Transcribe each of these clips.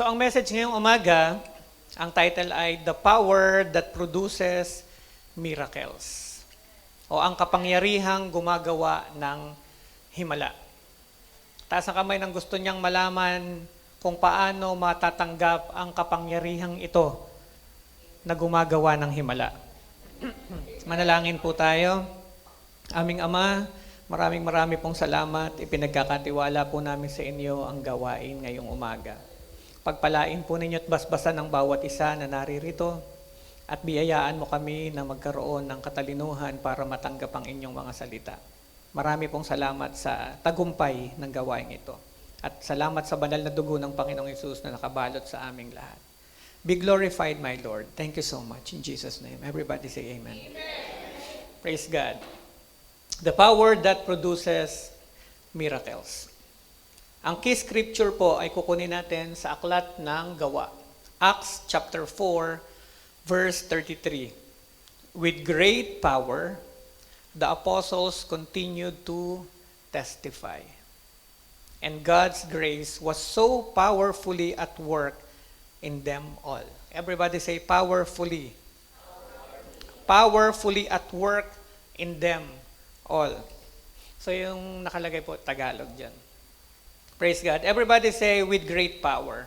So ang message ngayong umaga, ang title ay The Power That Produces Miracles. O ang kapangyarihang gumagawa ng himala. Taas ang kamay ng gusto niyang malaman kung paano matatanggap ang kapangyarihang ito na gumagawa ng himala. Manalangin po tayo. Aming Ama, maraming pong salamat. Ipinagkakatiwala po namin sa inyo ang gawain ngayong umaga. Pagpalain po ninyo at basbasan ng bawat isa na naririto at biyayaan mo kami na magkaroon ng katalinuhan para matanggap ang inyong mga salita. Marami pong salamat sa tagumpay ng gawain ito. At salamat sa banal na dugo ng Panginoong Hesus na nakabalot sa aming lahat. Be glorified, my Lord. Thank you so much. In Jesus' name. Everybody say amen. Praise God. The power that produces miracles. Ang key scripture po ay kukunin natin sa aklat ng Gawa. Acts chapter 4, verse 33. With great power, the apostles continued to testify. And God's grace was so powerfully at work in them all. Everybody say powerfully. Powerfully at work in them all. So yung nakalagay po, Tagalog dyan. Praise God. Everybody say, with great power.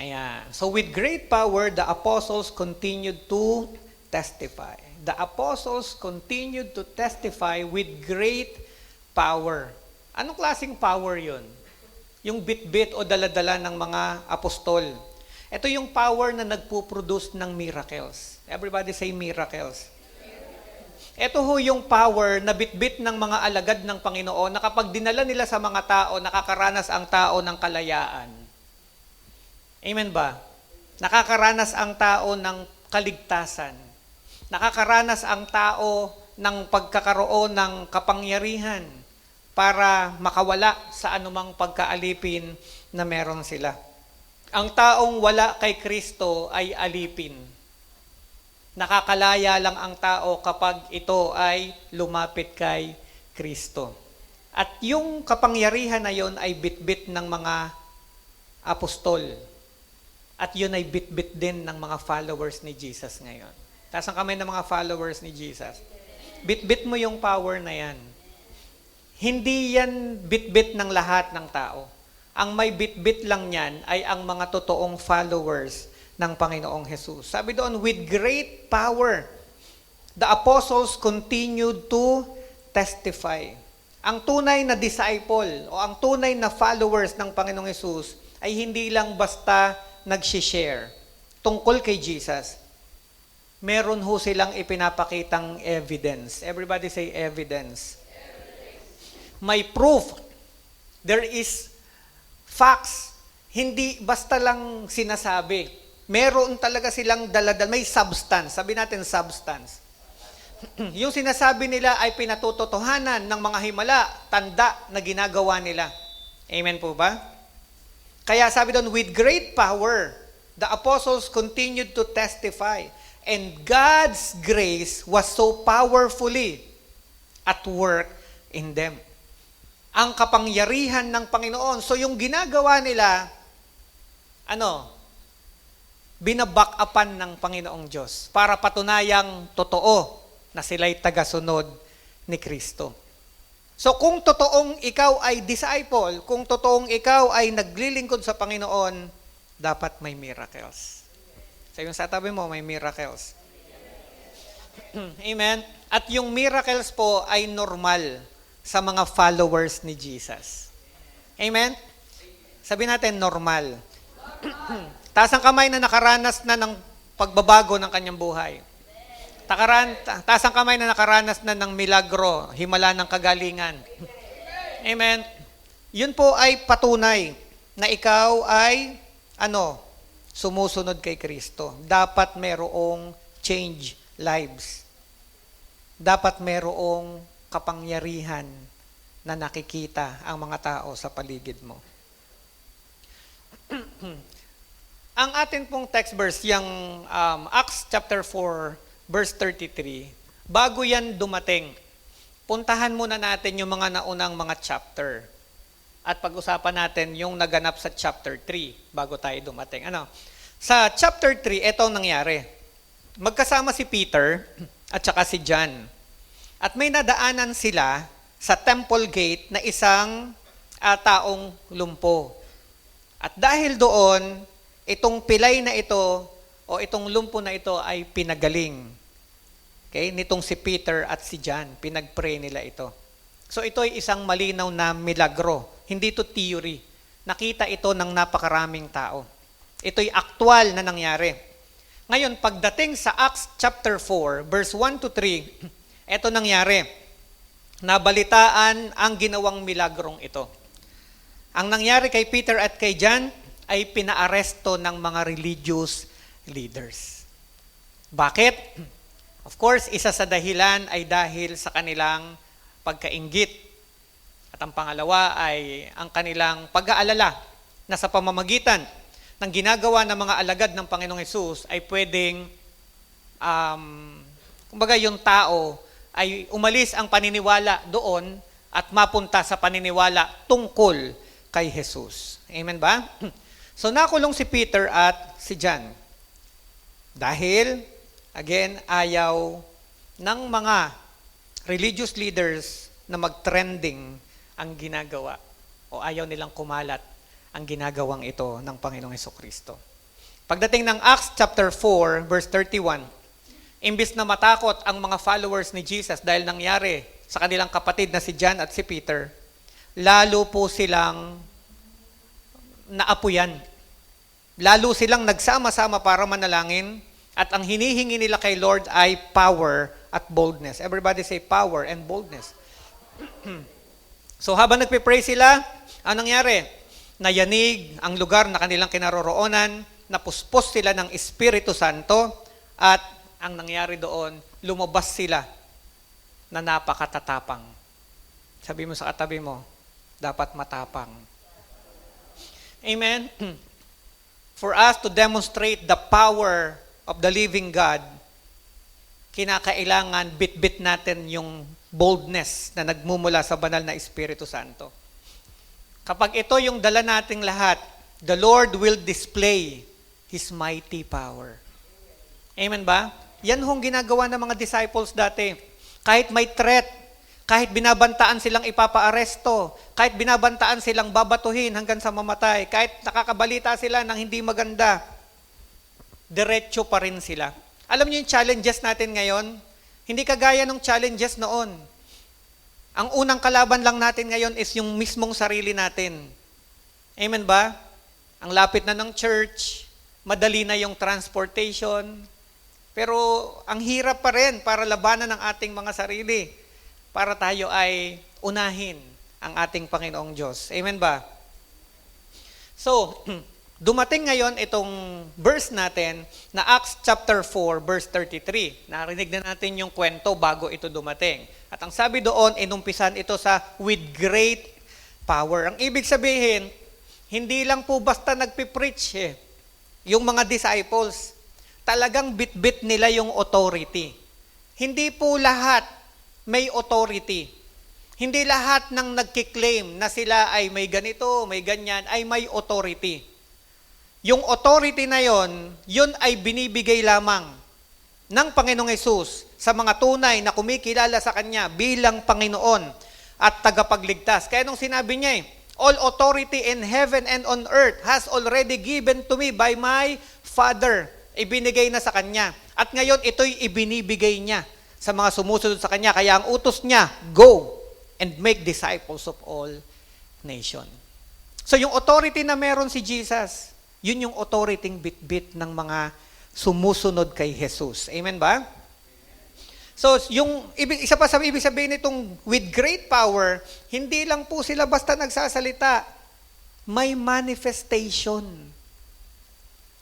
Ayan. So with great power, the apostles continued to testify. The apostles continued to testify with great power. Anong klaseng power yun? Yung bit-bit o daladala ng mga apostol. Ito yung power na nagpo-produce ng miracles. Everybody say miracles. Ito ho yung power na bit-bit ng mga alagad ng Panginoon na kapag dinala nila sa mga tao, nakakaranas ang tao ng kalayaan. Amen ba? Nakakaranas ang tao ng kaligtasan. Nakakaranas ang tao ng pagkakaroon ng kapangyarihan para makawala sa anumang pagkaalipin na meron sila. Ang taong wala kay Kristo ay alipin. Nakakalaya lang ang tao kapag ito ay lumapit kay Kristo. At yung kapangyarihan na yon ay bitbit ng mga apostol. At yun ay bitbit din ng mga followers ni Jesus ngayon. Taas ang kamay ng mga followers ni Jesus. Bitbit mo yung power na yan. Hindi yan bitbit ng lahat ng tao. Ang may bitbit lang yan ay ang mga totoong followers ng Panginoong Hesus. Sabi doon, with great power, the apostles continued to testify. Ang tunay na disciple o ang tunay na followers ng Panginoong Hesus ay hindi lang basta nag-share tungkol kay Jesus. Meron ho silang ipinapakitang evidence. Everybody say evidence. May proof. There is facts. Hindi basta lang sinasabi. Meron talaga silang daladal, may substance. Sabi natin substance. Yung sinasabi nila ay pinatutotohanan ng mga himala, tanda na ginagawa nila. Amen po ba? Kaya sabi doon, with great power, the apostles continued to testify. And God's grace was so powerfully at work in them. Ang kapangyarihan ng Panginoon. So yung ginagawa nila, binaback upan ng Panginoong Diyos para patunayang totoo na sila'y tagasunod ni Kristo. So kung totoong ikaw ay disciple, kung totoong ikaw ay naglilingkod sa Panginoon, dapat may miracles. So yung sa tabi mo, may miracles. Amen? At yung miracles po ay normal sa mga followers ni Jesus. Amen? Sabi natin normal. Taas ang kamay na nakaranas na ng pagbabago ng kanyang buhay. Taas ang kamay na nakaranas na ng milagro, himala ng kagalingan. Amen. Yun po ay patunay na ikaw ay, sumusunod kay Kristo. Dapat merong change lives. Dapat merong kapangyarihan na nakikita ang mga tao sa paligid mo. Ang atin pong text verse, yung Acts chapter 4, verse 33, bago yan dumating, puntahan muna natin yung mga naunang mga chapter. at pag-usapan natin yung naganap sa chapter 3 bago tayo dumating. Sa chapter 3, ito ang nangyari. Magkasama si Peter at saka si John. At may nadaanan sila sa temple gate na isang taong lumpo. At dahil doon, itong pilay na ito o itong lumpo na ito ay pinagaling. Okay? Nitong si Peter at si John, pinag-pray nila ito. So ito ay isang malinaw na milagro. Hindi to theory. Nakita ito ng napakaraming tao. Ito'y aktual na nangyari. Ngayon, pagdating sa Acts chapter 4, verse 1 to 3, ito nangyari. Nabalitaan ang ginawang milagrong ito. Ang nangyari kay Peter at kay John ay pinaaresto ng mga religious leaders. Bakit? Of course, isa sa dahilan ay dahil sa kanilang pagkainggit. At ang pangalawa ay ang kanilang pag-aalala na sa pamamagitan ng ginagawa ng mga alagad ng Panginoong Hesus ay pwedeng, kumbaga yung tao ay umalis ang paniniwala doon at mapunta sa paniniwala tungkol kay Jesus. Amen ba? So nakulong si Peter at si John. Dahil, again, ayaw ng mga religious leaders na mag-trending ang ginagawa o ayaw nilang kumalat ang ginagawang ito ng Panginoong Hesukristo. Pagdating ng Acts chapter 4, verse 31, imbis na matakot ang mga followers ni Jesus dahil nangyari sa kanilang kapatid na si John at si Peter, lalo po silang naapuyan. Lalo silang nagsama-sama para manalangin at ang hinihingi nila kay Lord ay power at boldness. Everybody say power and boldness. So habang nagpipray sila, anong nangyari? Nayanig ang lugar na kanilang kinaroroonan, napuspos sila ng Espiritu Santo at ang nangyari doon, lumabas sila na napakatatapang. Sabi mo sa katabi mo, dapat matapang. Amen? For us to demonstrate the power of the living God, kinakailangan bit-bit natin yung boldness na nagmumula sa banal na Espiritu Santo. Kapag ito yung dala nating lahat, the Lord will display His mighty power. Amen ba? Yan hong ginagawa ng mga disciples dati. Kahit may threat, kahit binabantaan silang ipapaaresto, kahit binabantaan silang babatuhin hanggang sa mamatay, kahit nakakabalita sila ng hindi maganda, diretso pa rin sila. Alam niyo yung challenges natin ngayon? Hindi kagaya ng challenges noon. Ang unang kalaban lang natin ngayon is yung mismong sarili natin. Amen ba? Ang lapit na ng church, madali na yung transportation, pero ang hirap pa rin para labanan ang ating mga sarili para tayo ay unahin ang ating Panginoong Diyos. Amen ba? So, dumating ngayon itong verse natin na Acts chapter 4 verse 33. Narinig na natin yung kwento bago ito dumating. At ang sabi doon, inumpisan ito sa with great power. Ang ibig sabihin, hindi lang po basta nagpipreach yung mga disciples. Talagang bit-bit nila yung authority. Hindi po lahat may authority. Hindi lahat ng nagkiklaim na sila ay may ganito, may ganyan, ay may authority. Yung authority na yun ay binibigay lamang ng Panginoong Hesus sa mga tunay na kumikilala sa Kanya bilang Panginoon at tagapagligtas. Kaya nung sinabi niya all authority in heaven and on earth has already given to me by my Father. Ibinigay na sa Kanya. At ngayon, ito'y ibinibigay niya sa mga sumusunod sa Kanya. Kaya ang utos niya, go and make disciples of all nations. So yung authority na meron si Jesus, yun yung authority bit-bit ng mga sumusunod kay Jesus. Amen ba? So yung isa pa sa ibig sabihin nitong with great power, hindi lang po sila basta nagsasalita, may manifestation.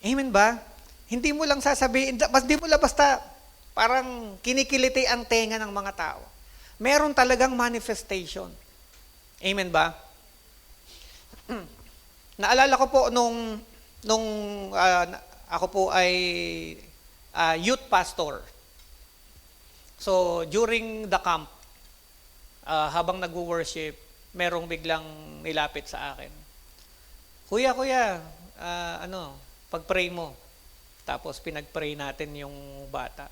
Amen ba? Hindi mo lang sasabihin, hindi mo lang basta parang kinikiliti ang tenga ng mga tao. Meron talagang manifestation. Amen ba? Naalala ko po nung ako po ay youth pastor. So during the camp, habang nag-worship, merong biglang nilapit sa akin. Kuya, pag-pray mo. Tapos pinag-pray natin yung bata.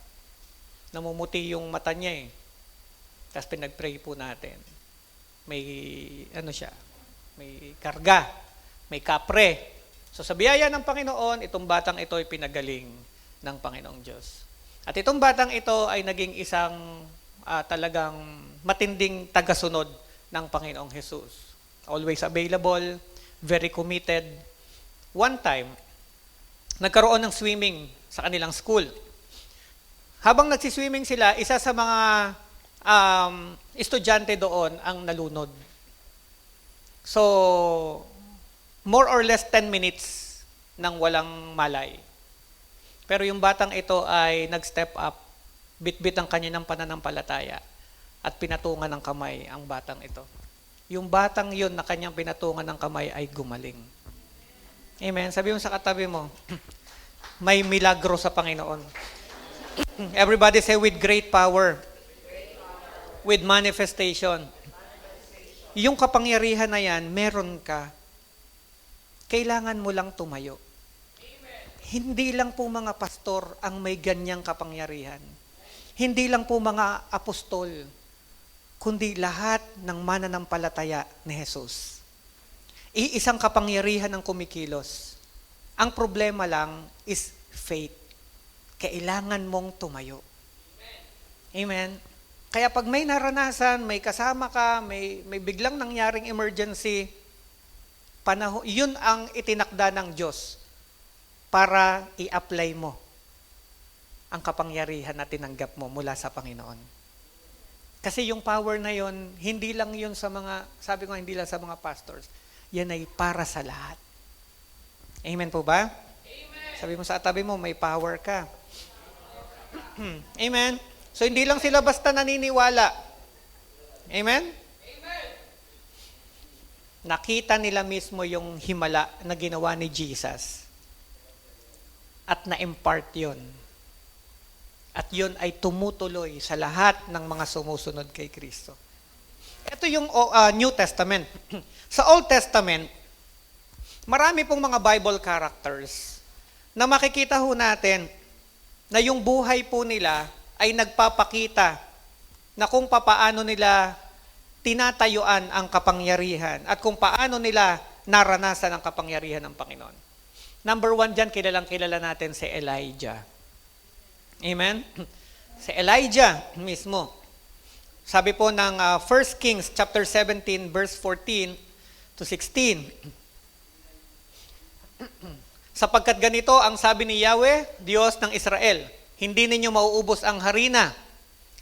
Namumuti yung mata niya eh. Tapos pinag-pray po natin. May, may karga, may kapre. So sa biyaya ng Panginoon, itong batang ito ay pinagaling ng Panginoong Diyos. At itong batang ito ay naging isang talagang matinding tagasunod ng Panginoong Jesus. Always available, very committed. One time, nagkaroon ng swimming sa kanilang school. Habang nagsiswimming sila, isa sa mga estudyante doon ang nalunod. So, more or less 10 minutes nang walang malay. Pero yung batang ito ay nag-step up, bit-bit ang kanyang pananampalataya at pinatungan ng kamay ang batang ito. Yung batang yun na kanyang pinatungan ng kamay ay gumaling. Amen. Sabi mo sa katabi mo, may milagro sa Panginoon. Everybody say, with great power. With manifestation. Yung kapangyarihan na yan, meron ka. Kailangan mo lang tumayo. Hindi lang po mga pastor ang may ganyang kapangyarihan. Hindi lang po mga apostol, kundi lahat ng mananampalataya ni Jesus. Iisang kapangyarihan ang kumikilos. Ang problema lang is faith. Kailangan mong tumayo. Amen. Kaya pag may naranasan, may kasama ka, may biglang nangyaring emergency, yun ang itinakda ng Diyos para i-apply mo ang kapangyarihan na tinanggap mo mula sa Panginoon. Kasi yung power na yun, hindi lang yun sa mga, sabi ko hindi lang sa mga pastors, yan ay para sa lahat. Amen po ba? Amen. Sabi mo sa tabi mo, may power ka. Amen. So hindi lang sila basta naniniwala. Amen? Amen. Nakita nila mismo yung himala na ginawa ni Jesus. At na-impart yun. At yun ay tumutuloy sa lahat ng mga sumusunod kay Kristo. Ito yung New Testament. Sa Old Testament, marami pong mga Bible characters na makikita ho natin na yung buhay po nila ay nagpapakita na kung papaano nila tinatayuan ang kapangyarihan at kung paano nila naranasan ang kapangyarihan ng Panginoon. Number 1 dyan, kilala natin si Elijah. Amen? Si Elijah mismo. Sabi po ng 1 Kings chapter 17 verse 14 to 16. Sapagkat ganito ang sabi ni Yahweh, Diyos ng Israel, hindi ninyo mauubos ang harina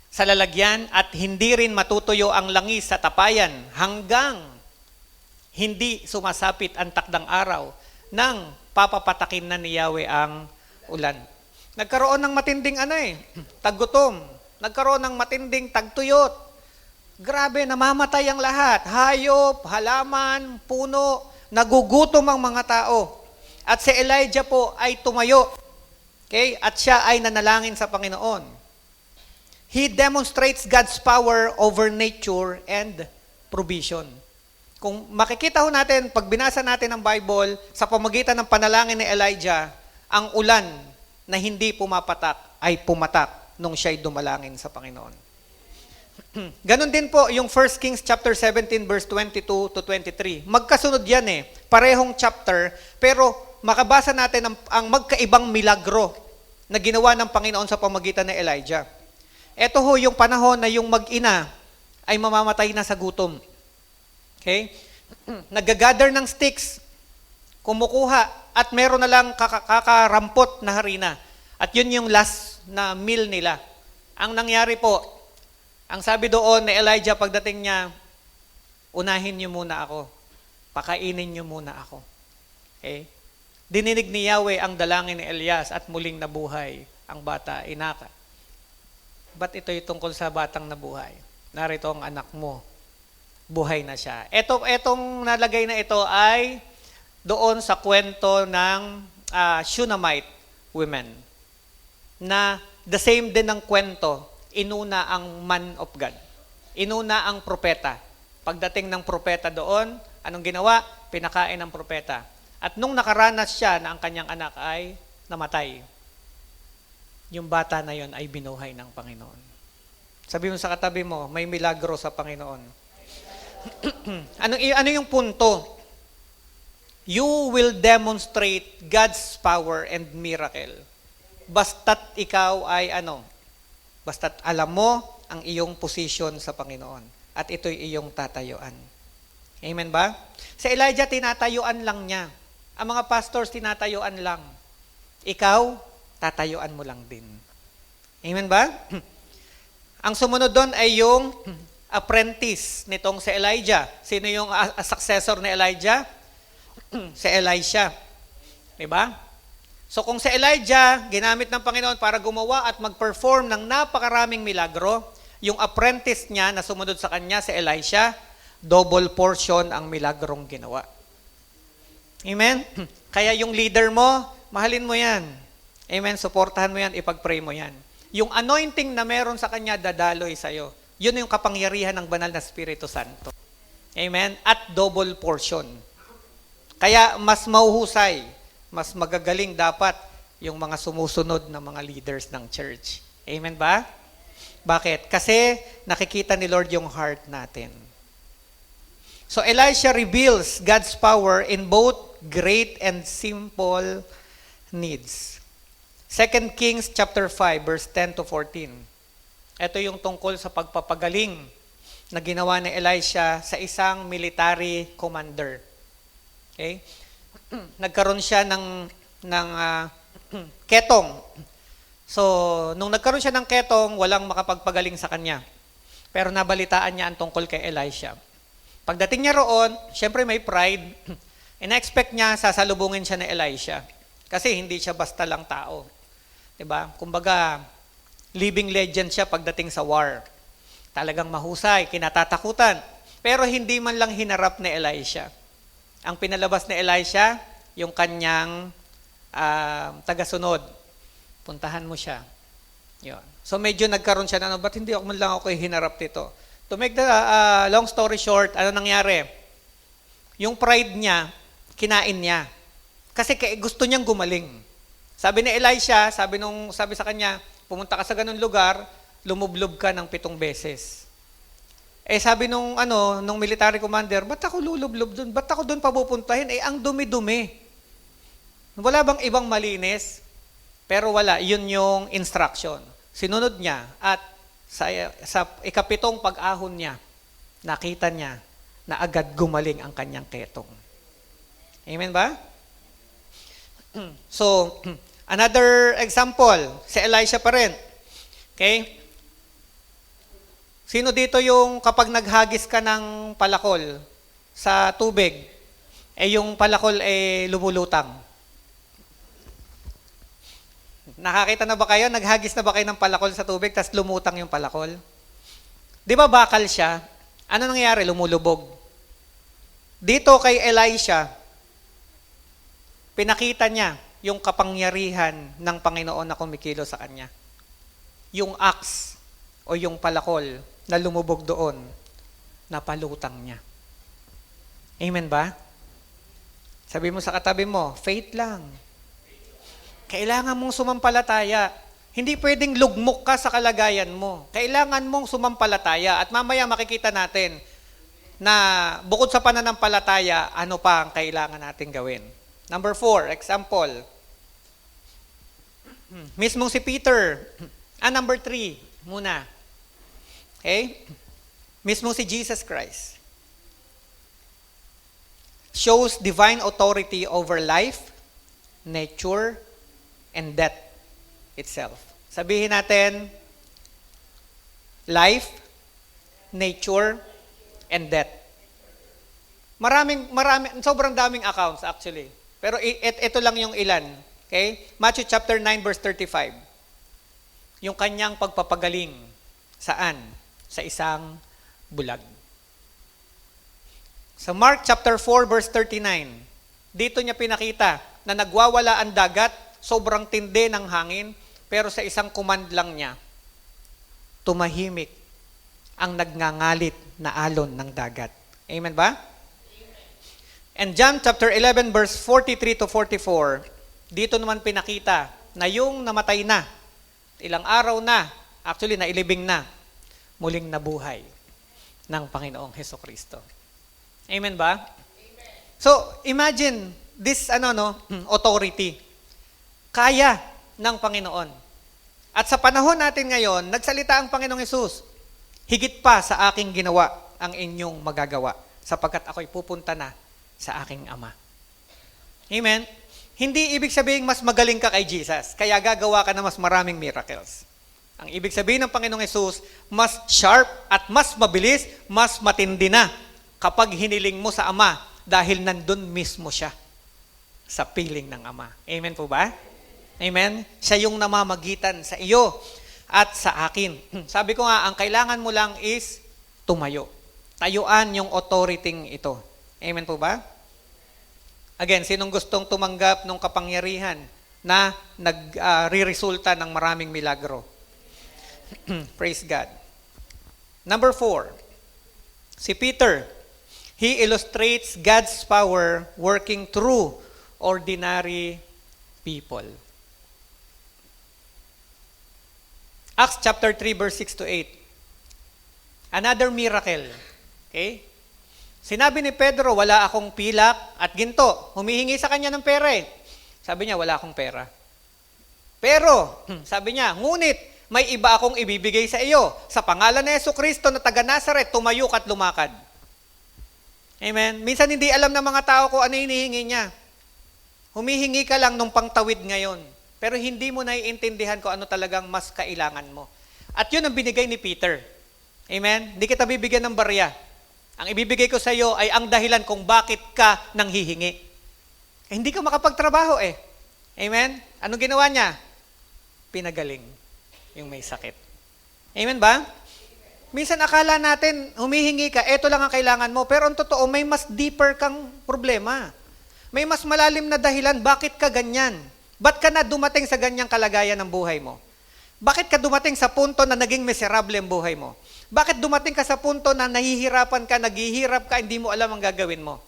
sa lalagyan at hindi rin matutuyo ang langis sa tapayan hanggang hindi sumasapit ang takdang araw nang papapatakin na ni Yahweh ang ulan. Nagkaroon ng matinding taggutom. Nagkaroon ng matinding tagtuyot. Grabe, namamatay ang lahat. Hayop, halaman, puno, nagugutom ang mga tao. At si Elijah po ay tumayo. Okay? At siya ay nanalangin sa Panginoon. He demonstrates God's power over nature and provision. Kung makikita ho natin, pag binasa natin ang Bible, sa pamagitan ng panalangin ni Elijah, ang ulan na hindi pumapatak ay pumatak nung siya'y dumalangin sa Panginoon. Ganon din po yung 1 Kings chapter 17 verse 22 to 23. Magkasunod yan parehong chapter, pero makabasa natin ang magkaibang milagro na ginawa ng Panginoon sa pamagitan ni Elijah. Ito ho yung panahon na yung mag-ina ay mamamatay na sa gutom. Okay? Nag-gather ng sticks, kumukuha, at meron na lang kakarampot na harina. At yun yung last na meal nila. Ang nangyari po, ang sabi doon ni Elijah pagdating niya, unahin niyo muna ako. Pakainin niyo muna ako. Okay? Dininig ni Yahweh ang dalangin ni Elias at muling nabuhay ang bata, inaka. Ba't ito'y tungkol sa batang nabuhay? Narito ang anak mo. Buhay na siya. Etong nalagay na ito ay doon sa kwento ng Shunammite women. Na the same din ng kwento, inuna ang man of God. Inuna ang propeta Pagdating ng propeta doon, anong ginawa? Pinakain ng propeta. At nung nakaranas siya na ang kanyang anak ay namatay, yung bata na yon ay binuhay ng Panginoon. Sabi mo sa katabi mo, may milagro sa Panginoon. ano yung punto? You will demonstrate God's power and miracle. Basta't ikaw ay basta't alam mo ang iyong posisyon sa Panginoon. At ito'y iyong tatayuan. Amen ba? Si Elijah, tinatayuan lang niya. Ang mga pastors, tinatayuan lang. Ikaw, tatayuan mo lang din. Amen ba? Ang sumunod doon ay yung apprentice nitong si Elijah. Sino yung successor ni Elijah? Si Elisha. Diba? So kung si Elijah, ginamit ng Panginoon para gumawa at mag-perform ng napakaraming milagro, yung apprentice niya na sumunod sa kanya, si Elisha, double portion ang milagrong ginawa. Amen? Kaya yung leader mo, mahalin mo yan. Amen? Suportahan mo yan, ipag-pray mo yan. Yung anointing na meron sa kanya, dadaloy sa'yo. Yun yung kapangyarihan ng banal na Espiritu Santo. Amen? At double portion. Kaya mas mauhusay, mas magagaling dapat yung mga sumusunod na mga leaders ng church. Amen ba? Bakit? Kasi nakikita ni Lord yung heart natin. So Elisha reveals God's power in both great and simple needs. 2 Kings chapter 5 verse 10 to 14. Ito yung tungkol sa pagpapagaling na ginawa ni Elisha sa isang military commander. Okay? Nagkaroon siya ng ketong. So, nung nagkaroon siya ng ketong, walang makapagpagaling sa kanya. Pero nabalitaan niya ang tungkol kay Elisha. Pagdating niya roon, syempre may pride. In-expect niya, sasalubungin siya ni Elisha. Kasi hindi siya basta lang tao. Diba? Kumbaga, living legend siya pagdating sa war. Talagang mahusay, kinatatakutan. Pero hindi man lang hinarap ni Elisha. Ang pinalabas ni Elisha, yung kanyang tagasunod. Puntahan mo siya. Yun. So medyo nagkaroon siya na, ba't hindi ako man lang ako hinarap dito? To make the long story short, ano nangyari? Yung pride niya, kinain niya. Kasi gusto niyang gumaling. Sabi ni Elisha, sabi sa kanya, pumunta ka sa ganun lugar, lumublob ka ng 7 beses. Sabi nung military commander, ba't ako lulublob doon? Ba't ako doon papupuntahin? Ang dumi-dumi. Wala bang ibang malinis? Pero wala, yun yung instruction. Sinunod niya at sa ikapitong pag-ahon niya, nakita niya na agad gumaling ang kanyang ketong. Amen ba? So, another example, si Elisha pa rin. Okay? Sino dito yung kapag naghagis ka ng palakol sa tubig, yung palakol lumulutang? Nakakita na ba kayo? Naghagis na ba kayo ng palakol sa tubig tapos lumutang yung palakol? Di ba bakal siya? Ano nangyayari? Lumulubog. Dito kay Elisha, pinakita niya yung kapangyarihan ng Panginoon na kumikilo sa kanya. Yung axe o yung palakol na lumubog doon, napalutang niya. Amen ba? Sabi mo sa katabi mo, faith lang. Kailangan mong sumampalataya. Hindi pwedeng lugmok ka sa kalagayan mo. Kailangan mong sumampalataya. At mamaya makikita natin na bukod sa pananampalataya, ano pa ang kailangan natin gawin. Number 4, example. Mismong si Peter. Number 3, muna. Okay? Mismong si Jesus Christ. Shows divine authority over life, nature, and death itself. Sabihin natin, life, nature, and death. Sobrang daming accounts actually. Pero ito lang yung ilan. Okay? Matthew chapter 9 verse 35. Yung kanyang pagpapagaling. Saan? Sa isang bulag. Sa Mark chapter 4 verse 39, dito niya pinakita na nagwawala ang dagat, sobrang tindi ng hangin, pero sa isang command lang niya, tumahimik ang nagngangalit na alon ng dagat. Amen ba? And John chapter 11 verse 43 to 44, dito naman pinakita na yung namatay na, ilang araw na, actually nailibing na, muling nabuhay ng Panginoong Hesukristo. Amen ba? Amen. So, imagine this authority. Kaya ng Panginoon. At sa panahon natin ngayon, nagsalita ang Panginoong Hesus, higit pa sa aking ginawa ang inyong magagawa, sapagkat ako'y pupunta na sa aking Ama. Amen? Hindi ibig sabihin mas magaling ka kay Jesus, kaya gagawa ka na mas maraming miracles. Ang ibig sabihin ng Panginoong Hesus, mas sharp at mas mabilis, mas matindi na kapag hiniling mo sa Ama dahil nandun mismo siya sa piling ng Ama. Amen po ba? Amen? Siya yung namamagitan sa iyo at sa akin. Sabi ko nga, ang kailangan mo lang is tumayo. Tayuan yung authority ito. Amen po ba? Again, sinong gustong tumanggap ng kapangyarihan na nagre-resulta ng maraming milagro? Praise God. Number 4, si Peter, he illustrates God's power working through ordinary people. Acts chapter 3 verse 6 to 8. Another miracle. Okay? Sinabi ni Pedro, wala akong pilak at ginto. Humihingi sa kanya ng pera eh. Sabi niya, wala akong pera. Pero, sabi niya, ngunit may iba akong ibibigay sa iyo. Sa pangalan ni Jesucristo na taga Nazaret, tumayo at lumakad. Amen? Minsan hindi alam ng mga tao kung ano hinihingi niya. Humihingi ka lang nung pangtawid ngayon. Pero hindi mo naiintindihan kung ano talagang mas kailangan mo. At yun ang binigay ni Peter. Amen? Hindi kita bibigyan ng barya. Ang ibibigay ko sa iyo ay ang dahilan kung bakit ka nang hihingi. Hindi ka makapagtrabaho eh. Amen? Anong ginawa niya? Pinagaling yung may sakit. Amen ba? Minsan akala natin, humihingi ka, eto lang ang kailangan mo. Pero ang totoo, may mas deeper kang problema. May mas malalim na dahilan, bakit ka ganyan? Ba't ka na dumating sa ganyang kalagayan ng buhay mo? Bakit ka dumating sa punto na naging miserable ang buhay mo? Bakit dumating ka sa punto na nahihirapan ka, naghihirap ka, hindi mo alam ang gagawin mo?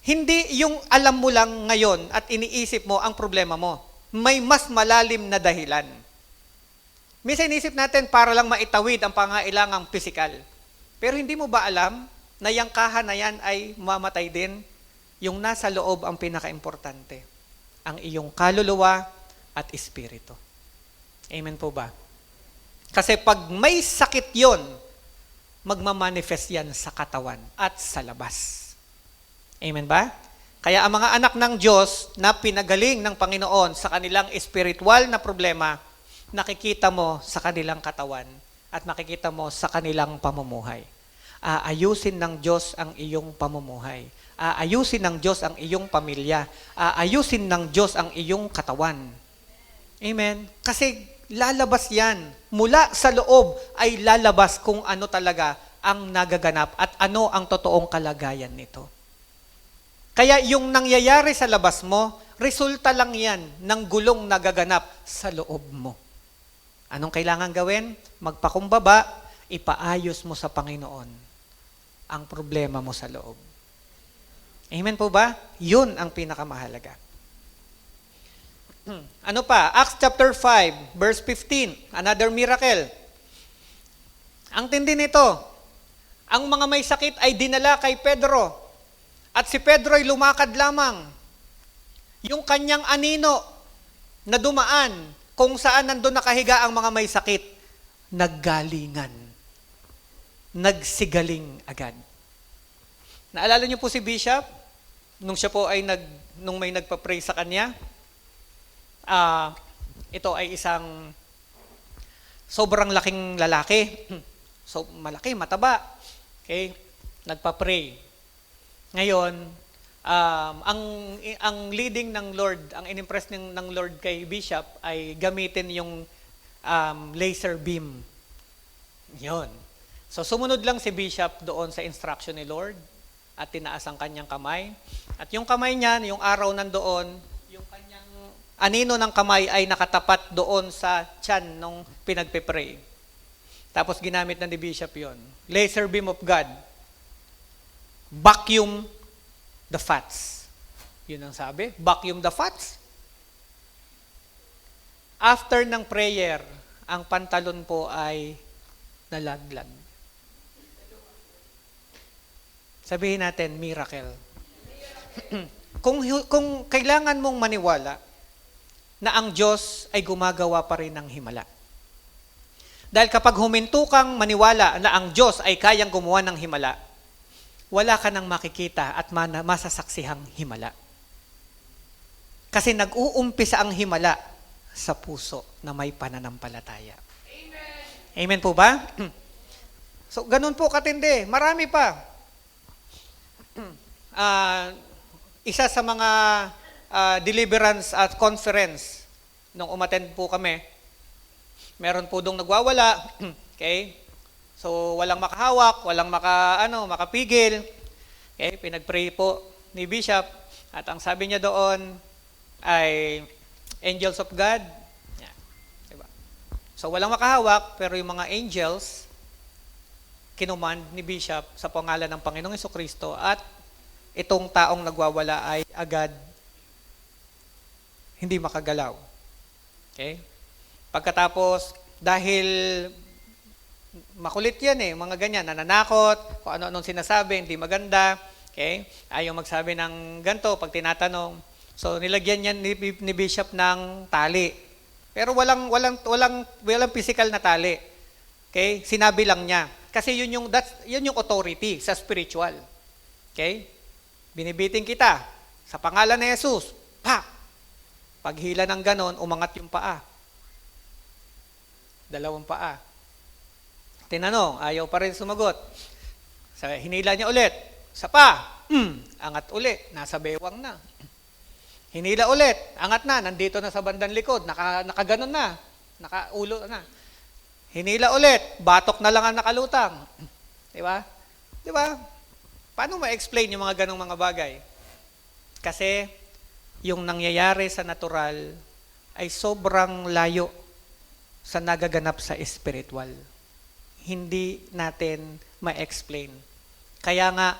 Hindi yung alam mo lang ngayon at iniisip mo ang problema mo. May mas malalim na dahilan. Minsan inisip natin para lang maitawid ang pangailangang pisikal. Pero hindi mo ba alam na yung kaha na yan ay mamatay din? Yung nasa loob ang pinaka-importante. Ang iyong kaluluwa at espiritu. Amen po ba? Kasi pag may sakit yon, magmamanifest yan sa katawan at sa labas. Amen ba? Kaya ang mga anak ng Diyos na pinagaling ng Panginoon sa kanilang espiritual na problema, nakikita mo sa kanilang katawan at nakikita mo sa kanilang pamumuhay. Aayusin ng Diyos ang iyong pamumuhay. Aayusin ng Diyos ang iyong pamilya. Aayusin ng Diyos ang iyong katawan. Amen? Kasi lalabas yan. Mula sa loob ay lalabas kung ano talaga ang nagaganap at ano ang totoong kalagayan nito. Kaya yung nangyayari sa labas mo, resulta lang yan ng gulong nagaganap sa loob mo. Anong kailangan gawin? Magpakumbaba, ipaayos mo sa Panginoon ang problema mo sa loob. Amen po ba? Yun ang pinakamahalaga. Ano pa? Acts chapter 5, verse 15. Another miracle. Ang tindi nito, ang mga may sakit ay dinala kay Pedro. At si Pedro ay lumakad lamang. Yung kanyang anino na dumaan, kung saan nandun nakahiga ang mga may sakit, naggalingan. Nagsigaling agad. Naalala niyo po si Bishop? Nung siya po ay nung may nagpa-pray sa kanya, ito ay isang sobrang laking lalaki. So, malaki, mataba. Okay? Nagpa-pray. Ngayon, ang leading ng Lord, ang inimpress ng Lord kay Bishop ay gamitin yung laser beam. Yun. So, sumunod lang si Bishop doon sa instruction ni Lord at tinaas ang kanyang kamay. At yung kamay niya, yung araw nandoon, yung kanyang anino ng kamay ay nakatapat doon sa tiyan nung pinagpe-pray. Tapos ginamit na ni Bishop yon. Laser beam of God. vacuum the fats. Yun ang sabi, vacuum the fats. After ng prayer, ang pantalon po ay nalaglag. Sabihin natin, miracle. Kung kailangan mong maniwala na ang Diyos ay gumagawa pa rin ng himala. Dahil kapag huminto kang maniwala na ang Diyos ay kayang gumawa ng himala, wala ka nang makikita at masasaksihang himala. Kasi nag-uumpisa ang himala sa puso na may pananampalataya. Amen. Amen po ba? So, ganun po katindi. Marami pa. Isa sa mga deliverance at conference nung umattend po kami, meron po dong nagwawala. Okay? So, walang makahawak, walang makapigil. Okay? Pinag-pray po ni Bishop at ang sabi niya doon ay angels of God. Yeah. Diba? So, walang makahawak, pero yung mga angels, kinumand ni Bishop sa pangalan ng Panginoong Jesucristo at itong taong nagwawala ay agad hindi makagalaw. Okay? Pagkatapos, dahil makulit yan mga ganyan, nananakot, kung ano-anong sinasabi, hindi maganda, okay? Ayaw magsabi ng ganito pag tinatanong. So, nilagyan yan ni Bishop ng tali. Pero walang physical na tali. Okay? Sinabi lang niya. Kasi yun yung authority sa spiritual. Okay? Binibiting kita sa pangalan ni Jesus. Paghila ng ganon, umangat yung paa. 2 paa. Tinanong, ayaw pa rin sumagot. Hinila niya ulit. Sa pa. Angat uli. Nasa bewang na. Hinila ulit. Angat na. Nandito na sa bandang likod. Nakaganon na. Nakaulo na. Hinila ulit. Batok na lang ang nakalutang. Diba? Diba? Paano ma-explain yung mga ganong mga bagay? Kasi yung nangyayari sa natural ay sobrang layo sa nagaganap sa spiritual. Hindi natin ma-explain. Kaya nga,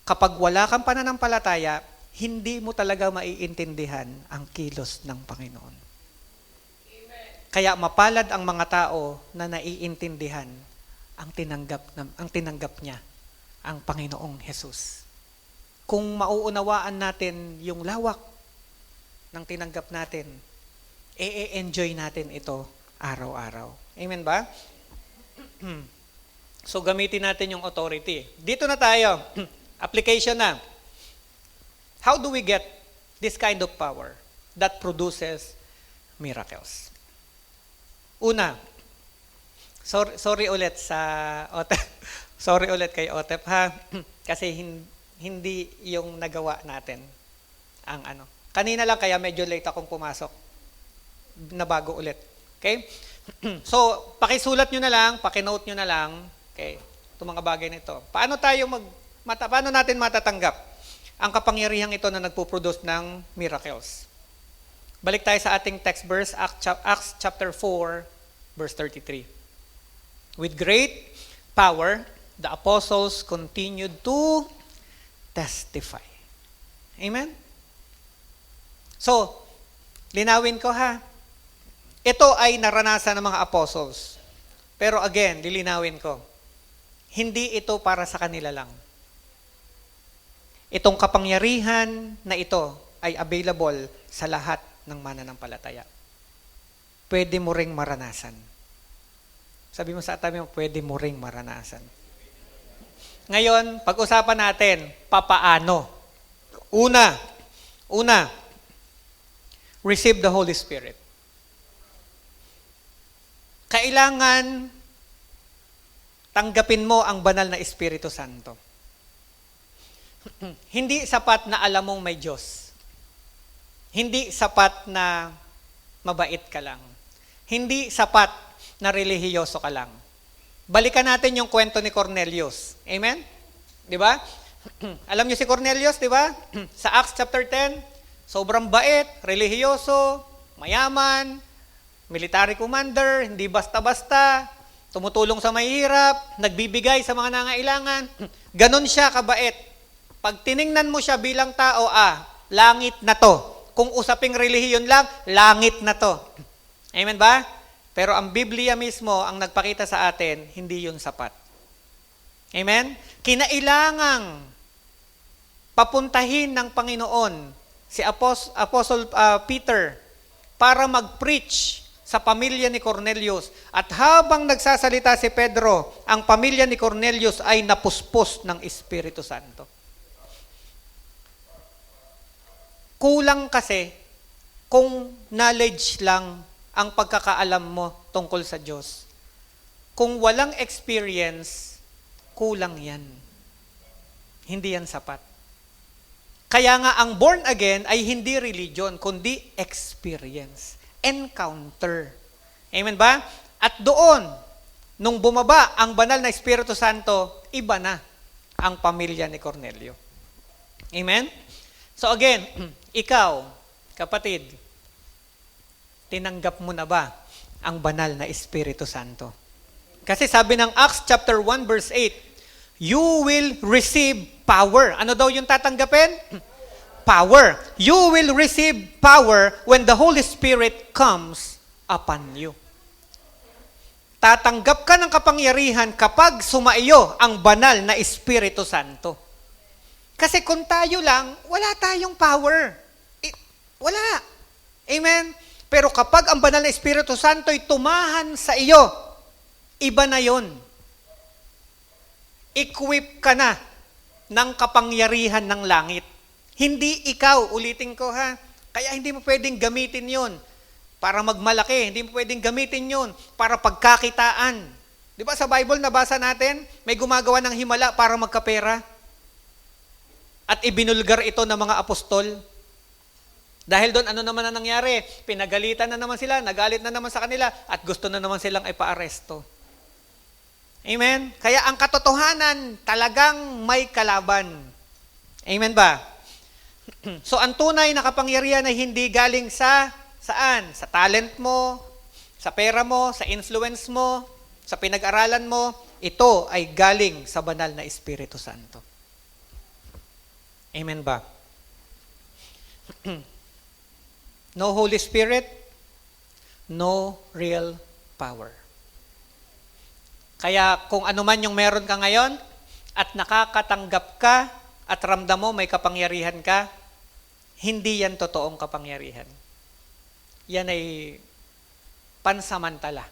kapag wala kang pananampalataya, hindi mo talaga maiintindihan ang kilos ng Panginoon. Amen. Kaya mapalad ang mga tao na naiintindihan ang tinanggap niya, ang Panginoong Jesus. Kung mauunawaan natin yung lawak ng tinanggap natin, e-enjoy natin ito araw-araw. Amen ba? So, gamitin natin yung authority. Dito na tayo. Application na. How do we get this kind of power that produces miracles? Una, sorry ulit sa Otep. Sorry ulit kay Otep ha. Kasi hindi yung nagawa natin ang ano. Kanina lang kaya medyo late akong pumasok. Nabago ulit. Okay? So, pakisulat nyo na lang, pakinote nyo na lang, okay, itong mga bagay nito. Paano natin matatanggap ang kapangyarihang ito na nagpo-produce ng miracles? Balik tayo sa ating text verse, Acts chapter 4, verse 33. With great power, the apostles continued to testify. Amen? So, linawin ko ha. Ito ay naranasan ng mga apostles. Pero again, lilinawin ko. Hindi ito para sa kanila lang. Itong kapangyarihan na ito ay available sa lahat ng mananampalataya. Pwede mo ring maranasan. Sabi mo sa tabi mo, pwede mo ring maranasan. Ngayon, pag-usapan natin, papaano? Una, receive the Holy Spirit. Kailangan tanggapin mo ang banal na Espiritu Santo. Hindi sapat na alam mong may Diyos. Hindi sapat na mabait ka lang. Hindi sapat na relihiyoso ka lang. Balikan natin yung kwento ni Cornelius. Amen? Di ba? Alam niyo si Cornelius, di ba? Sa Acts chapter 10, sobrang bait, relihiyoso, mayaman, military commander, hindi basta-basta, tumutulong sa mahihirap, nagbibigay sa mga nangailangan. Ganon siya kabait. Pag tiningnan mo siya bilang tao, langit na to. Kung usaping relihiyon lang, langit na to. Amen ba? Pero ang Biblia mismo, ang nagpakita sa atin, hindi yun sapat. Amen? Kinailangang papuntahin ng Panginoon si Apostle Peter para mag-preach sa pamilya ni Cornelius. At habang nagsasalita si Pedro, ang pamilya ni Cornelius ay napuspos ng Espiritu Santo. Kulang kasi kung knowledge lang ang pagkakaalam mo tungkol sa Diyos. Kung walang experience, kulang yan. Hindi yan sapat. Kaya nga ang born again ay hindi religion, kundi experience. Encounter. Amen ba? At doon, nung bumaba ang banal na Espiritu Santo, iba na ang pamilya ni Cornelio. Amen? So again, ikaw, kapatid, tinanggap mo na ba ang banal na Espiritu Santo? Kasi sabi ng Acts chapter 1 verse 8, you will receive power. Ano daw yung tatanggapin? Power. You will receive power when the Holy Spirit comes upon you. Tatanggap ka ng kapangyarihan kapag sumaiyo ang banal na Espiritu Santo. Kasi kung tayo lang, wala tayong power. Wala. Amen? Pero kapag ang banal na Espiritu Santo ay tumahan sa iyo, iba na yon. Equip ka na ng kapangyarihan ng langit. Hindi ikaw, ulitin ko ha, kaya hindi mo pwedeng gamitin yon para magmalaki. Hindi mo pwedeng gamitin yon para pagkakitaan. Di ba sa Bible nabasa natin, may gumagawa ng himala para magkapera? At ibinulgar ito ng mga apostol. Dahil doon, ano naman na nangyari? Pinagalitan na naman sila, nagalit na naman sa kanila, at gusto na naman silang ipaaresto. Amen? Kaya ang katotohanan, talagang may kalaban. Amen ba? So, ang tunay na kapangyarihan ay hindi galing sa, saan? Sa talent mo, sa pera mo, sa influence mo, sa pinag-aralan mo. Ito ay galing sa banal na Espiritu Santo. Amen ba? No Holy Spirit, no real power. Kaya kung ano man yung meron ka ngayon, at nakakatanggap ka, at ramdam mo may kapangyarihan ka, hindi yan totoong kapangyarihan. Yan ay pansamantala.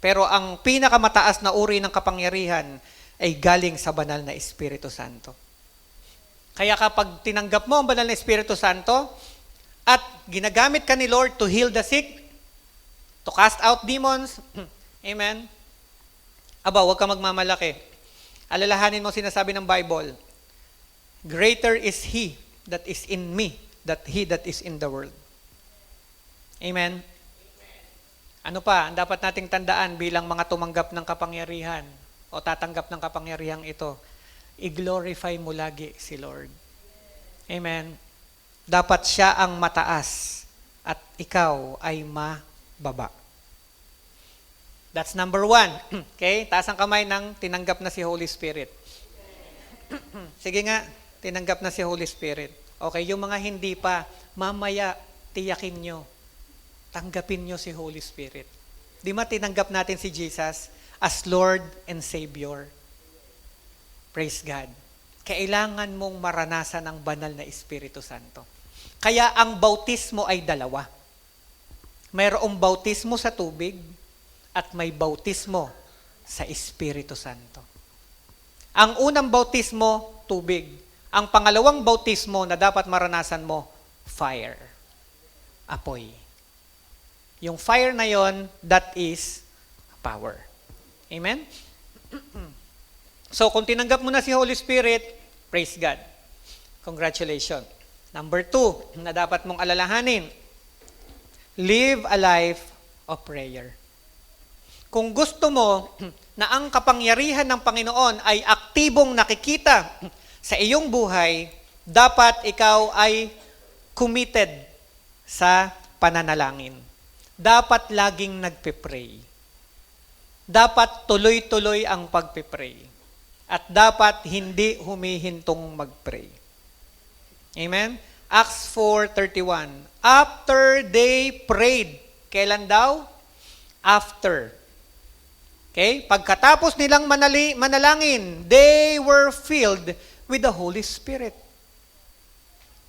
Pero ang pinakamataas na uri ng kapangyarihan ay galing sa banal na Espiritu Santo. Kaya kapag tinanggap mo ang banal na Espiritu Santo, at ginagamit ka ni Lord to heal the sick, to cast out demons, amen? Huwag ka magmamalaki. Alalahanin mo sinasabi ng Bible, greater is He that is in me, that he that is in the world. Amen? Ano pa, ang dapat nating tandaan bilang mga tumanggap ng kapangyarihan o tatanggap ng kapangyarihang ito, i-glorify mo lagi si Lord. Amen? Dapat siya ang mataas at ikaw ay mababa. That's number 1. Okay? Taas ang kamay ng tinanggap na si Holy Spirit. Sige nga, tinanggap na si Holy Spirit. Okay, yung mga hindi pa, mamaya tiyakin nyo. Tanggapin nyo si Holy Spirit. Di ba tinanggap natin si Jesus as Lord and Savior? Praise God. Kailangan mong maranasan ang banal na Espiritu Santo. Kaya ang bautismo ay dalawa. Mayroong bautismo sa tubig at may bautismo sa Espiritu Santo. Ang unang bautismo, tubig. Ang pangalawang bautismo na dapat maranasan mo, fire. Apoy. Yung fire na yon, that is power. Amen? So, kung tinanggap mo na si Holy Spirit, praise God. Congratulations. Number 2, na dapat mong alalahanin, live a life of prayer. Kung gusto mo na ang kapangyarihan ng Panginoon ay aktibong nakikita sa iyong buhay, dapat ikaw ay committed sa pananalangin. Dapat laging nagpe-pray. Dapat tuloy-tuloy ang pagpe-pray. At dapat hindi humihintong mag-pray. Amen? Acts 4:31. After they prayed. Kailan daw? After. Okay? Pagkatapos nilang manalangin, they were filled with the Holy Spirit.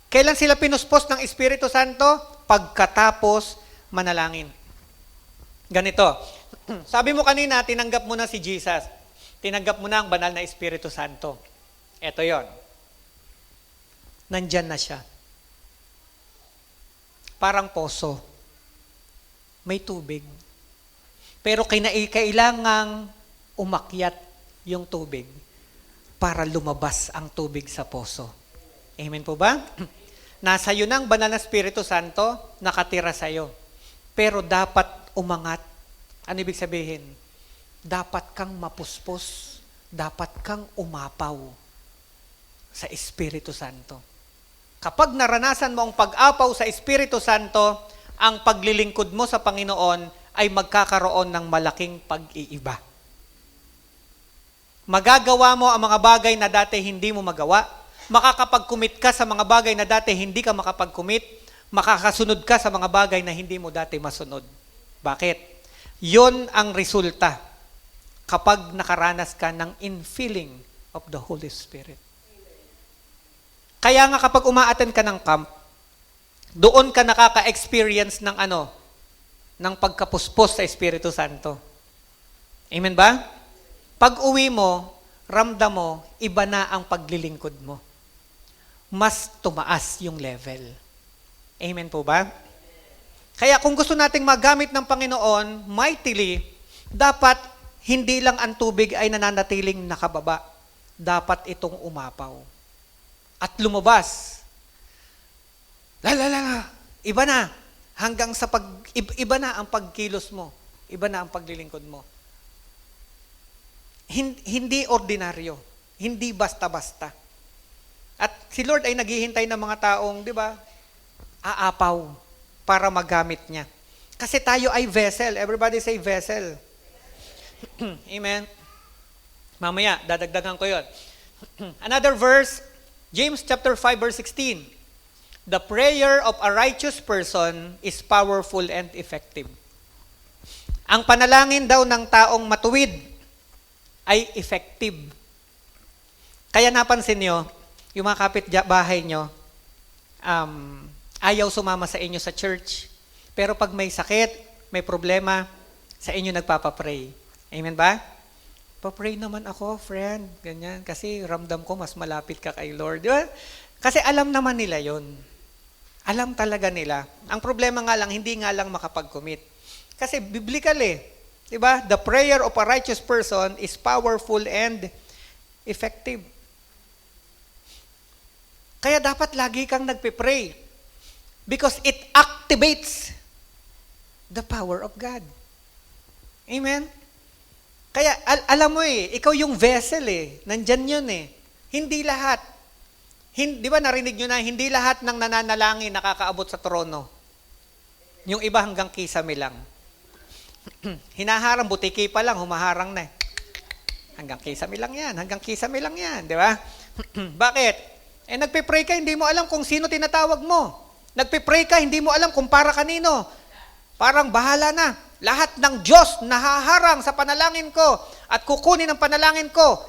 Kailan sila pinuspos ng Espiritu Santo? Pagkatapos manalangin. Ganito. Sabi mo kanina, tinanggap mo na si Jesus. Tinanggap mo na ang banal na Espiritu Santo. Ito yon. Nandyan na siya. Parang poso. May tubig. Pero kailangang umakyat yung tubig para lumabas ang tubig sa poso. Amen po ba? Nasa iyo ng banal na Espiritu Santo, nakatira sa iyo. Pero dapat umangat. Ano ibig sabihin? Dapat kang mapuspos. Dapat kang umapaw sa Espiritu Santo. Kapag naranasan mo ang pag-apaw sa Espiritu Santo, ang paglilingkod mo sa Panginoon ay magkakaroon ng malaking pag-iiba. Magagawa mo ang mga bagay na dati hindi mo magawa. Makakapag-commit ka sa mga bagay na dati hindi ka makapag-commit. Makakasunod ka sa mga bagay na hindi mo dati masunod. Bakit? Yon ang resulta kapag nakaranas ka ng infilling of the Holy Spirit. Kaya nga kapag umaattend ka ng camp, doon ka nakaka-experience ng ng pagkapuspos sa Espiritu Santo. Amen ba? Pag uwi mo, ramdam mo, iba na ang paglilingkod mo. Mas tumaas yung level. Amen po ba? Kaya kung gusto nating magamit ng Panginoon mightily, dapat hindi lang ang tubig ay nananatiling nakababa. Dapat itong umapaw. At lumabas. Iba na. Hanggang sa iba na ang pagkilos mo. Iba na ang paglilingkod mo. Hindi ordinaryo. Hindi basta-basta. At si Lord ay naghihintay ng mga taong, di ba, aapaw para magamit niya. Kasi tayo ay vessel. Everybody say vessel. Amen. Mamaya, dadagdagan ko yon. Another verse, James chapter 5 verse 16. The prayer of a righteous person is powerful and effective. Ang panalangin daw ng taong matuwid ay effective. Kaya napansin nyo, yung mga kapitbahay nyo, ayaw sumama sa inyo sa church. Pero pag may sakit, may problema, sa inyo nagpapapray. Amen ba? Pa-pray naman ako, friend. Ganyan. Kasi ramdam ko mas malapit ka kay Lord. Di ba? Kasi alam naman nila yon. Alam talaga nila. Ang problema nga lang, hindi nga lang makapag-commit. Kasi biblical Di ba? The prayer of a righteous person is powerful and effective. Kaya dapat lagi kang nagpe-pray. Because it activates the power of God. Amen? Kaya alam mo ikaw yung vessel Nandyan yun Hindi lahat. Di ba narinig nyo na, hindi lahat ng nananalangin nakakaabot sa trono. Yung iba hanggang kisame lang. Hinaharang, butiki pa lang, humaharang na Hanggang kisame lang yan, di ba? Bakit? Nagpe-pray ka, hindi mo alam kung sino tinatawag mo. Nagpe-pray ka, hindi mo alam kung para kanino. Parang bahala na. Lahat ng Diyos nahaharang sa panalangin ko at kukunin ang panalangin ko.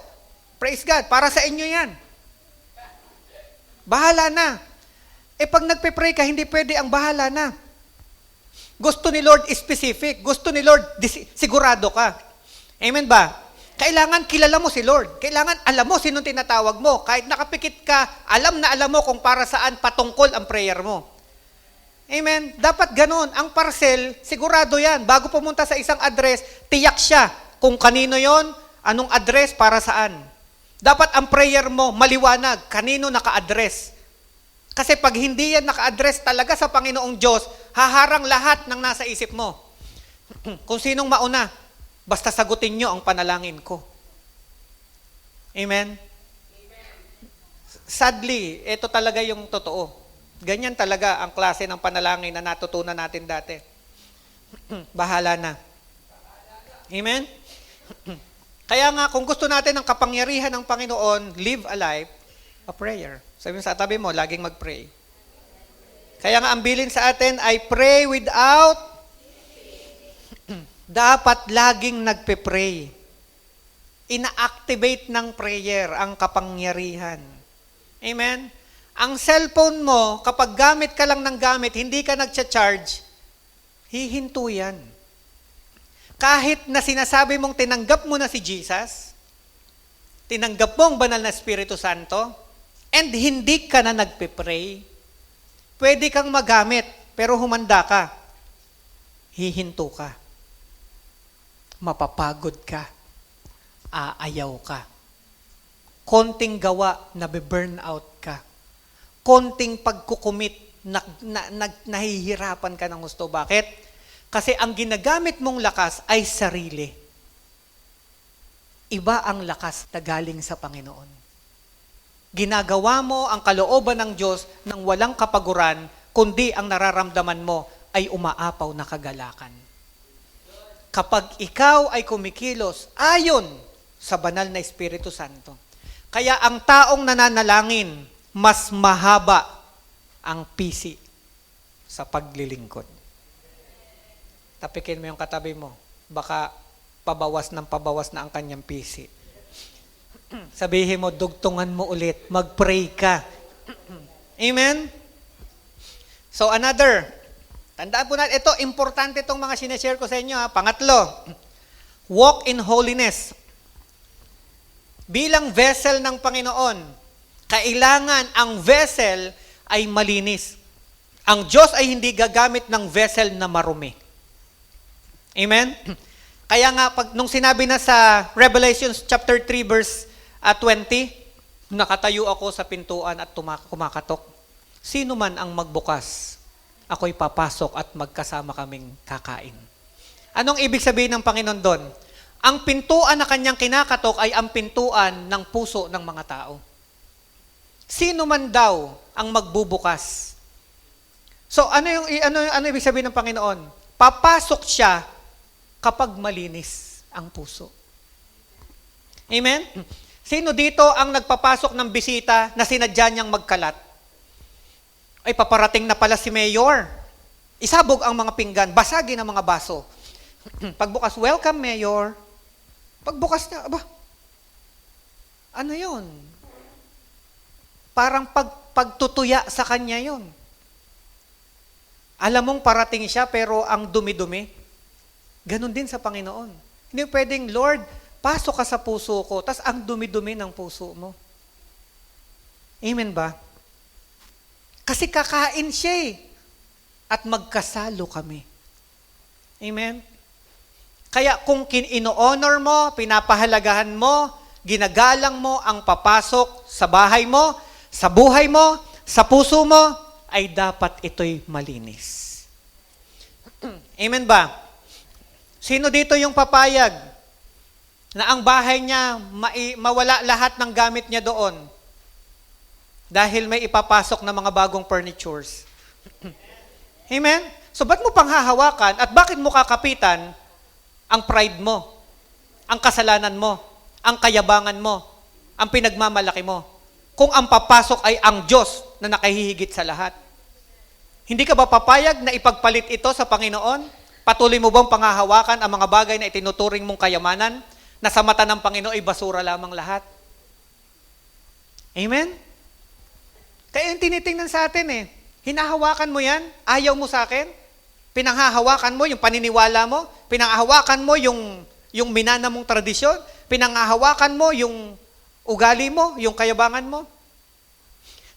Praise God, para sa inyo yan. Bahala na. Pag nagpe-pray ka, hindi pwede ang bahala na. Gusto ni Lord specific. Gusto ni Lord sigurado ka. Amen ba? Kailangan kilala mo si Lord. Kailangan alam mo sino tinatawag mo. Kahit nakapikit ka, alam na alam mo kung para saan patungkol ang prayer mo. Amen? Dapat ganun. Ang parcel, sigurado yan. Bago pumunta sa isang address, tiyak siya kung kanino yon, anong address, para saan. Dapat ang prayer mo maliwanag, kanino naka-address. Kasi pag hindi yan naka-address talaga sa Panginoong Diyos, haharang lahat ng nasa isip mo. Kung sinong mauna, basta sagutin nyo ang panalangin ko. Amen? Sadly, ito talaga yung totoo. Ganyan talaga ang klase ng panalangin na natutunan natin dati. Bahala na. Amen? Kaya nga, kung gusto natin ng kapangyarihan ng Panginoon, live a life of prayer. Sabi mo sa tabi mo, laging mag-pray. Kaya nga, ang bilin sa atin ay pray without dapat laging nagpe-pray. Ina-activate ng prayer ang kapangyarihan. Amen? Ang cellphone mo, kapag gamit ka lang ng gamit, hindi ka nagcha-charge, hihinto yan. Kahit na sinasabi mong tinanggap mo na si Jesus, tinanggap mo ang banal na Espiritu Santo, and hindi ka na nagpe-pray, pwede kang magamit, pero humanda ka. Hihinto ka. Mapapagod ka. Aayaw ka. Konting gawa, nabe-burn out ka. Konting pagkukumit, nahihirapan ka ng gusto. Bakit? Kasi ang ginagamit mong lakas ay sarili. Iba ang lakas na galing sa Panginoon. Ginagawa mo ang kalooban ng Diyos nang walang kapaguran, kundi ang nararamdaman mo ay umaapaw na kagalakan. Kapag ikaw ay kumikilos ayon sa banal na Espiritu Santo, kaya ang taong nananalangin, mas mahaba ang pisi sa paglilingkod. Tapikin mo yung katabi mo, baka pabawas na ang kanyang pisi. Sabihin mo, dugtungan mo ulit, mag-pray ka. Amen? So tandaan po natin, ito, importante itong mga sineshare ko sa inyo. Pangatlo, walk in holiness. Bilang vessel ng Panginoon, kailangan ang vessel ay malinis. Ang Diyos ay hindi gagamit ng vessel na marumi. Amen? Kaya nga, nung sinabi na sa Revelation chapter 3 verse 20, nakatayo ako sa pintuan at kumakatok. Sino man ang magbukas, ako'y papasok at magkasama kaming kakain. Anong ibig sabihin ng Panginoon doon? Ang pintuan na kanyang kinakatok ay ang pintuan ng puso ng mga tao. Sino man daw ang magbubukas? So ano ibig sabihin ng Panginoon? Papasok siya kapag malinis ang puso. Amen? Sino dito ang nagpapasok ng bisita na sinadya niyang magkalat? Ay, paparating na pala si Mayor. Isabog ang mga pinggan, basagin ang mga baso. Pagbukas, welcome Mayor. Pagbukas niya, ano yun? Parang pagtutuya sa kanya yun. Alam mong parating siya, pero ang dumi-dumi. Ganon din sa Panginoon. Hindi pwedeng, Lord, pasok ka sa puso ko, tas ang dumi-dumi ng puso mo. Amen ba? Kasi kakain siya at magkasalo kami. Amen? Kaya kung ino-honor mo, pinapahalagahan mo, ginagalang mo ang papasok sa bahay mo, sa buhay mo, sa puso mo, ay dapat ito'y malinis. Amen ba? Sino dito yung papayag na ang bahay niya mawala lahat ng gamit niya doon? Dahil may ipapasok na mga bagong furnitures. Amen? So, ba't mo panghahawakan at bakit mo kakapitan ang pride mo, ang kasalanan mo, ang kayabangan mo, ang pinagmamalaki mo, kung ang papasok ay ang Diyos na nakahihigit sa lahat? Hindi ka ba papayag na ipagpalit ito sa Panginoon? Patuloy mo bang panghahawakan ang mga bagay na itinuturing mong kayamanan na sa mata ng Panginoon ay basura lamang lahat? Amen? Kaya yung tinitingnan sa atin hinahawakan mo yan, ayaw mo sa akin, pinanghahawakan mo yung paniniwala mo, pinanghahawakan mo yung minana mong tradisyon, pinanghahawakan mo yung ugali mo, yung kayabangan mo.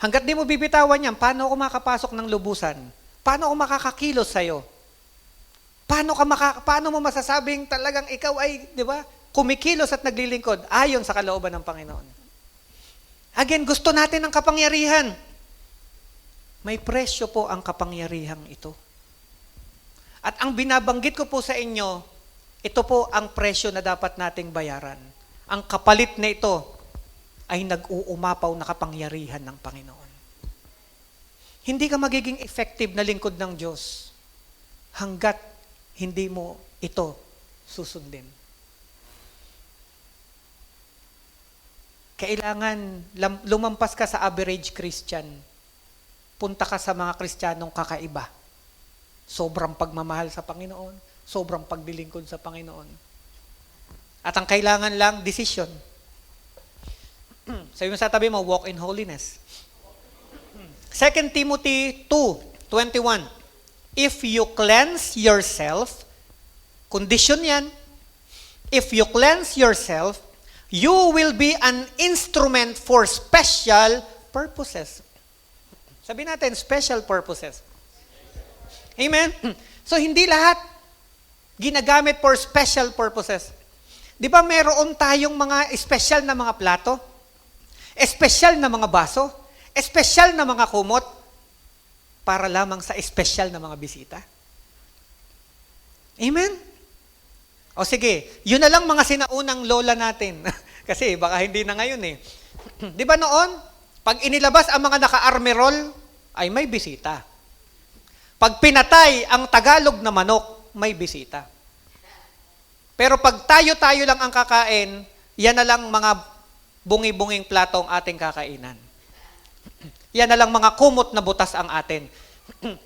Hanggat di mo bibitawan yan, paano ako makapasok ng lubusan? Paano ako makakakilos sa'yo? Paano mo masasabing talagang ikaw ay, di ba, kumikilos at naglilingkod ayon sa kalooban ng Panginoon? Again, gusto natin ng kapangyarihan. May presyo po ang kapangyarihang ito. At ang binabanggit ko po sa inyo, ito po ang presyo na dapat nating bayaran. Ang kapalit na ito ay nag-uumapaw na kapangyarihan ng Panginoon. Hindi ka magiging effective na lingkod ng Diyos hanggat hindi mo ito susundin. Kailangan lumampas ka sa average Christian. Punta ka sa mga Kristiyanong kakaiba. Sobrang pagmamahal sa Panginoon, sobrang pagdilingkod sa Panginoon. At ang kailangan lang, decision. Sabi mo sa tabi mo, walk in holiness. 2 Timothy 2:21. If you cleanse yourself, condition yan, if you cleanse yourself, you will be an instrument for special purposes. Sabi natin, special purposes. Amen? So, hindi lahat ginagamit for special purposes. Di ba meron tayong mga special na mga plato? Special na mga baso? Special na mga kumot? Para lamang sa special na mga bisita? Amen? O sige, yun na lang mga sinaunang lola natin. Kasi baka hindi na ngayon eh. Di ba noon, pag inilabas ang mga naka-armerol, ay may bisita. Pag pinatay ang Tagalog na manok, may bisita. Pero pag tayo-tayo lang ang kakain, yan na lang mga bungi-bunging platong ating kakainan. Yan na lang mga kumot na butas ang atin.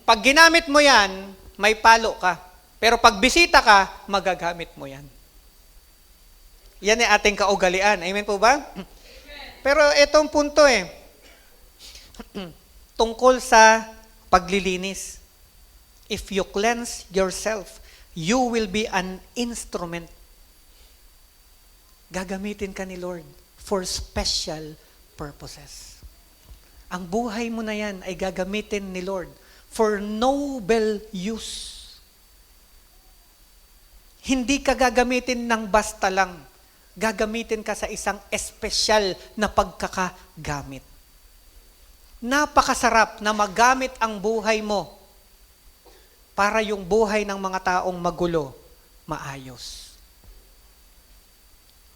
Pag ginamit mo yan, may palo ka. Pero pag bisita ka, magagamit mo yan. Yan ay ating kaugalian. Amen po ba? Amen. Pero itong punto tungkol sa paglilinis. If you cleanse yourself, you will be an instrument. Gagamitin ka ni Lord for special purposes. Ang buhay mo na yan ay gagamitin ni Lord for noble use. Hindi ka gagamitin ng basta lang. Gagamitin ka sa isang espesyal na pagkakagamit. Napakasarap na magamit ang buhay mo para yung buhay ng mga taong magulo, maayos.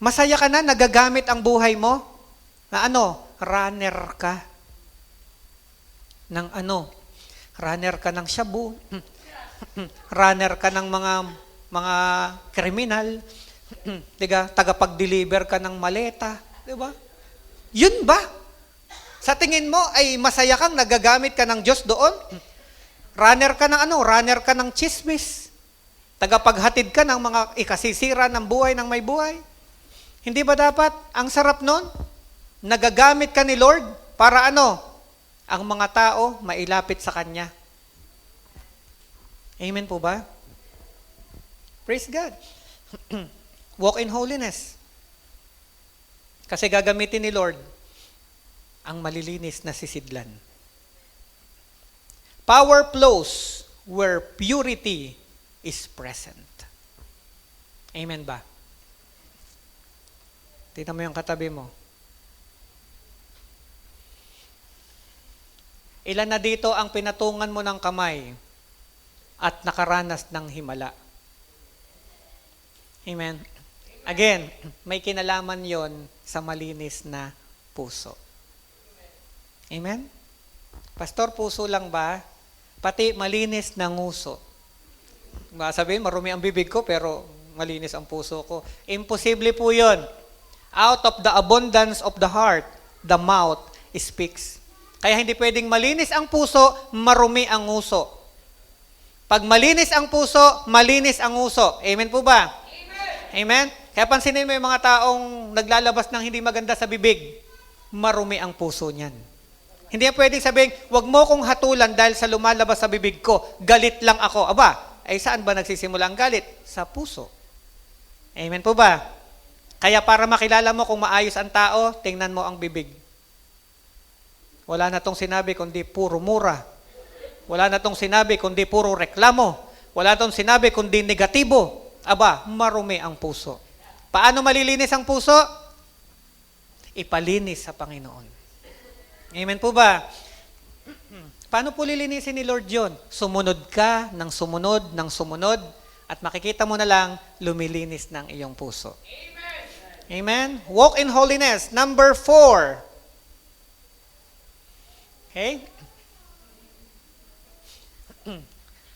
Masaya ka na, nagagamit ang buhay mo? Na runner ka. Ng runner ka ng shabu. Runner ka ng mga kriminal. Diga, tagapag-deliver ka ng maleta. Diba? Yun ba? Sa tingin mo ay masaya kang nagagamit ka ng Diyos doon? Runner ka ng runner ka ng chismis. Tagapaghatid ka ng mga ikasisira ng buhay ng may buhay. Hindi ba dapat ang sarap nun? Nagagamit ka ni Lord para ang mga tao mailapit sa Kanya. Amen po ba? Praise God. Walk in holiness. Kasi gagamitin ni Lord ang malilinis na sisidlan. Power flows where purity is present. Amen ba? Tingnan mo yung katabi mo. Ilan na dito ang pinatungan mo ng kamay at nakaranas ng himala? Amen. Again, may kinalaman yon sa malinis na puso. Amen? Pastor, puso lang ba? Pati malinis na nguso. Sabihin, marumi ang bibig ko pero malinis ang puso ko. Imposible po yon. Out of the abundance of the heart, the mouth speaks. Kaya hindi pwedeng malinis ang puso, marumi ang nguso. Pag malinis ang puso, malinis ang nguso. Amen po ba? Amen? Kaya pansinin mo yung mga taong naglalabas ng hindi maganda sa bibig, marumi ang puso niyan. Hindi pwedeng sabihin, wag mo kong hatulan dahil sa lumalabas sa bibig ko, galit lang ako. Aba, ay saan ba nagsisimula ang galit? Sa puso. Amen po ba? Kaya para makilala mo kung maayos ang tao, tingnan mo ang bibig. Wala na tong sinabi kundi puro mura. Wala na tong sinabi kundi puro reklamo. Wala tong sinabi kundi negatibo. Aba, marumi ang puso. Paano malilinis ang puso? Ipalinis sa Panginoon. Amen po ba? Paano po lilinisin ni Lord yun? Sumunod ka ng sumunod ng sumunod at makikita mo na lang lumilinis ng iyong puso. Amen? Walk in holiness. Number 4. Okay?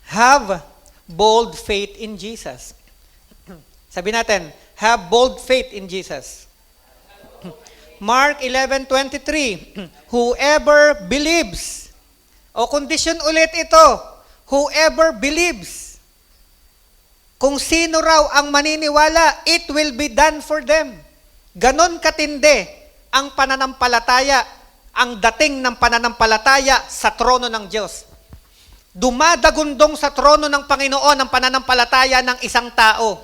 Have bold faith in Jesus. Sabi natin, have bold faith in Jesus. Mark 11:23. Whoever believes. O kondisyon ulit ito. Whoever believes. Kung sino raw ang maniniwala, it will be done for them. Ganon katindi ang pananampalataya, ang dating ng pananampalataya sa trono ng Diyos. Dumadagundong sa trono ng Panginoon ang pananampalataya ng isang tao.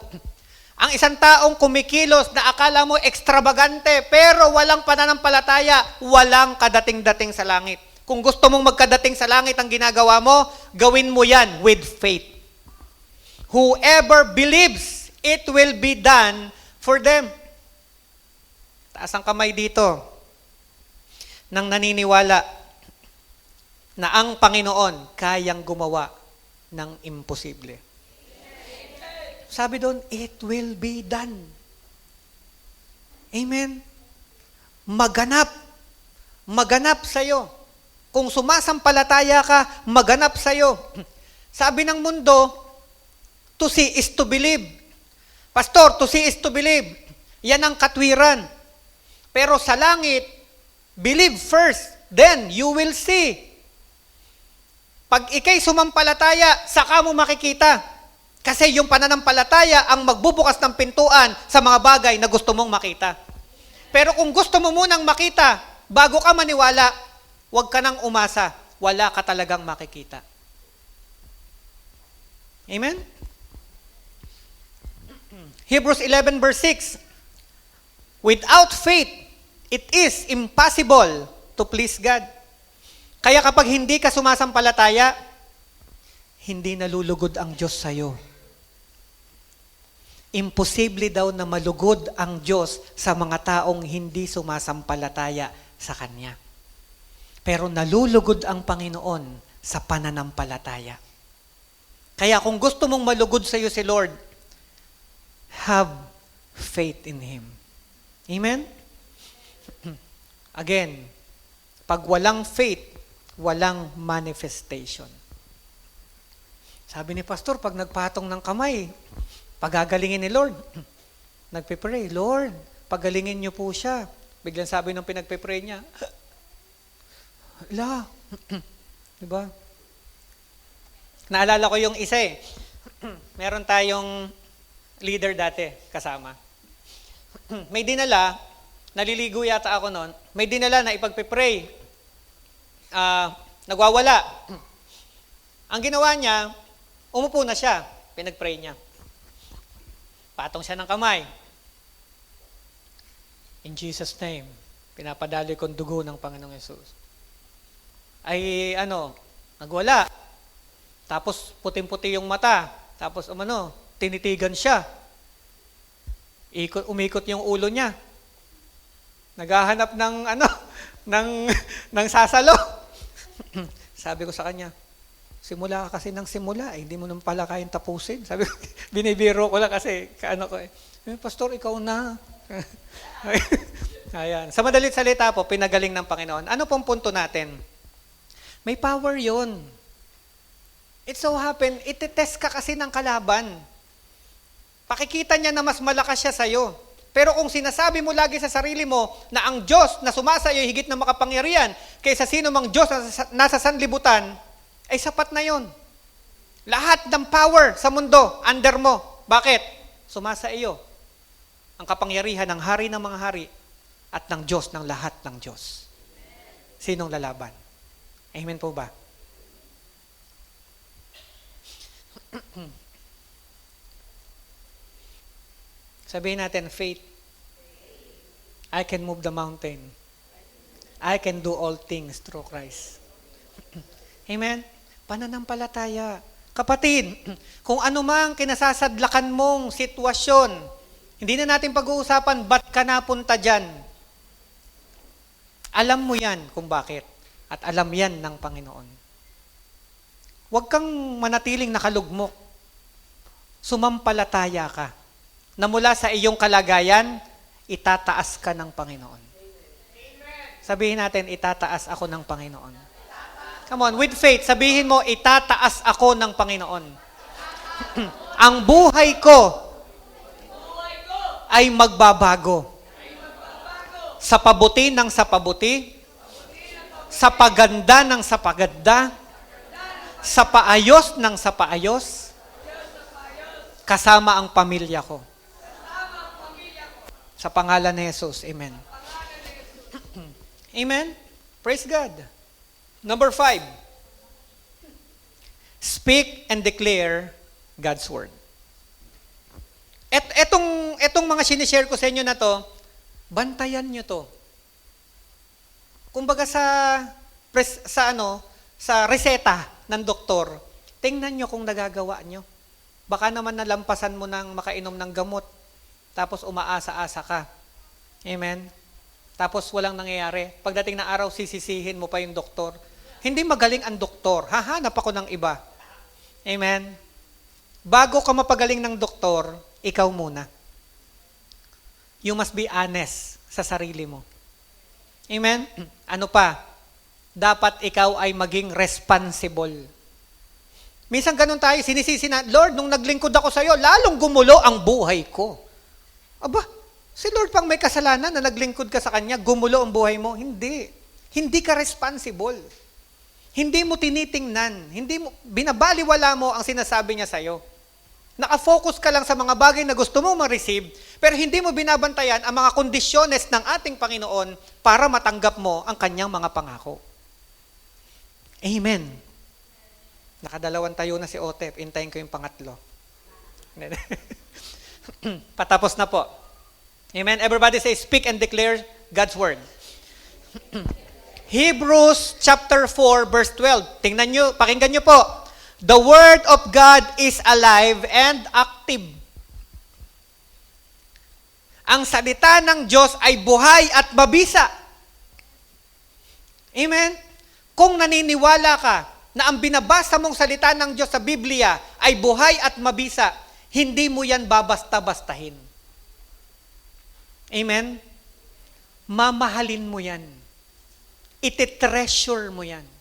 Ang isang taong kumikilos na akala mo ekstravagante, pero walang pananampalataya, walang kadating-dating sa langit. Kung gusto mong magkadating sa langit ang ginagawa mo, gawin mo yan with faith. Whoever believes, it will be done for them. Taas ang kamay dito nang naniniwala na ang Panginoon kayang gumawa ng imposible. Sabi doon, it will be done. Amen? Maganap. Maganap sa'yo. Kung sumasampalataya ka, maganap sa'yo. Sabi ng mundo, to see is to believe. Pastor, to see is to believe. Yan ang katwiran. Pero sa langit, believe first, then you will see. Pag ikay sumampalataya, saka mo makikita. Kasi yung pananampalataya ang magbubukas ng pintuan sa mga bagay na gusto mong makita. Pero kung gusto mo munang makita, bago ka maniwala, huwag ka nang umasa. Wala ka talagang makikita. Amen? Hebrews 11 verse 6. Without faith, it is impossible to please God. Kaya kapag hindi ka sumasampalataya, hindi nalulugod ang Diyos sa'yo. Imposible daw na malugod ang Diyos sa mga taong hindi sumasampalataya sa Kanya. Pero nalulugod ang Panginoon sa pananampalataya. Kaya kung gusto mong malugod sa iyo si Lord, have faith in Him. Amen? Again, pag walang faith, walang manifestation. Sabi ni Pastor, pag nagpatong ng kamay, pagagalingin ni Lord. Nagpe-pray, Lord, pagalingin niyo po siya. Biglang sabi ng pinagpe-pray niya, ala, diba? Naalala ko yung isa eh. Meron tayong leader dati kasama. May dinala, naliligo yata ako noon, may dinala na ipagpe-pray. Nagwawala. Ang ginawa niya, umupo na siya, pinag-pray niya. Patong siya ng kamay. In Jesus' name, pinapadali kong dugo ng Panginoong Yesus. Ay, nagwala. Tapos, puting-puti yung mata. Tapos, tinitigan siya. Umikot yung ulo niya. Naghahanap ng, ng sasalo. Sabi ko sa kanya, simula ka kasi ng simula, hindi mo naman pala kayang tapusin. Sabi ko, binibiro ko lang kasi, Pastor, ikaw na. Ayan. Sa madalit salita po, pinagaling ng Panginoon. Ano pong punto natin? May power yon. It so happen, itetest ka kasi ng kalaban. Pakikita niya na mas malakas siya sa'yo. Pero kung sinasabi mo lagi sa sarili mo na ang Diyos na sumasayo higit na makapangyarihan kaysa sino mang Diyos na nasa sanlibutan, ay sapat na yon. Lahat ng power sa mundo, under mo. Bakit? Sumasa iyo ang kapangyarihan ng hari ng mga hari at ng Diyos ng lahat ng Diyos. Sinong lalaban? Amen po ba? Sabihin natin, faith. I can move the mountain. I can do all things through Christ. Amen? Pananampalataya. Kapatid, kung ano mang kinasasadlakan mong sitwasyon, hindi na natin pag-uusapan, ba't ka napunta dyan? Alam mo yan kung bakit. At alam yan ng Panginoon. Huwag kang manatiling nakalugmok. Sumampalataya ka. Na mula sa iyong kalagayan, itataas ka ng Panginoon. Sabihin natin, itataas ako ng Panginoon. Come on, with faith, sabihin mo, itataas ako ng Panginoon. Ang buhay ko ay magbabago. sa pabuti ng sa pabuti, sa paganda ng sa paganda, sa paayos ng sa paayos, kasama ang pamilya ko. Sa pangalan ni Jesus. Amen. Amen? Praise God. Number 5. Speak and declare God's Word. Etong mga sinishare ko sa inyo na to, bantayan nyo to. Kumbaga sa reseta ng doktor, tingnan nyo kung nagagawa nyo. Baka naman nalampasan mo ng makainom ng gamot, tapos umaasa-asa ka. Amen? Tapos walang nangyayari. Pagdating na araw, sisisihin mo pa yung doktor. Hindi magaling ang doktor. Hahanap ako ng iba. Amen? Bago ka mapagaling ng doktor, ikaw muna. You must be honest sa sarili mo. Amen? Ano pa? Dapat ikaw ay maging responsible. Minsan ganun tayo, sinisisi na, Lord, nung naglingkod ako sa iyo, lalong gumulo ang buhay ko. Aba, si Lord pang may kasalanan na naglingkod ka sa Kanya, gumulo ang buhay mo. Hindi. Hindi ka responsible. Hindi mo tinitingnan. Hindi mo, binabaliwala mo ang sinasabi niya sa iyo. Naka-focus ka lang sa mga bagay na gusto mo ma-receive, pero hindi mo binabantayan ang mga kondisyones ng ating Panginoon para matanggap mo ang Kanyang mga pangako. Amen. Nakadalawang tayo na si Otep. Intayin ko yung pangatlo. Patapos na po. Amen. Everybody say, speak and declare God's Word. Hebrews chapter 4 verse 12. Tingnan nyo, pakinggan nyo po. The Word of God is alive and active. Ang salita ng Diyos ay buhay at mabisa. Amen? Kung naniniwala ka na ang binabasa mong salita ng Diyos sa Biblia ay buhay at mabisa, hindi mo yan babasta-bastahin. Amen? Mamahalin mo yan. Iti-treasure mo yan.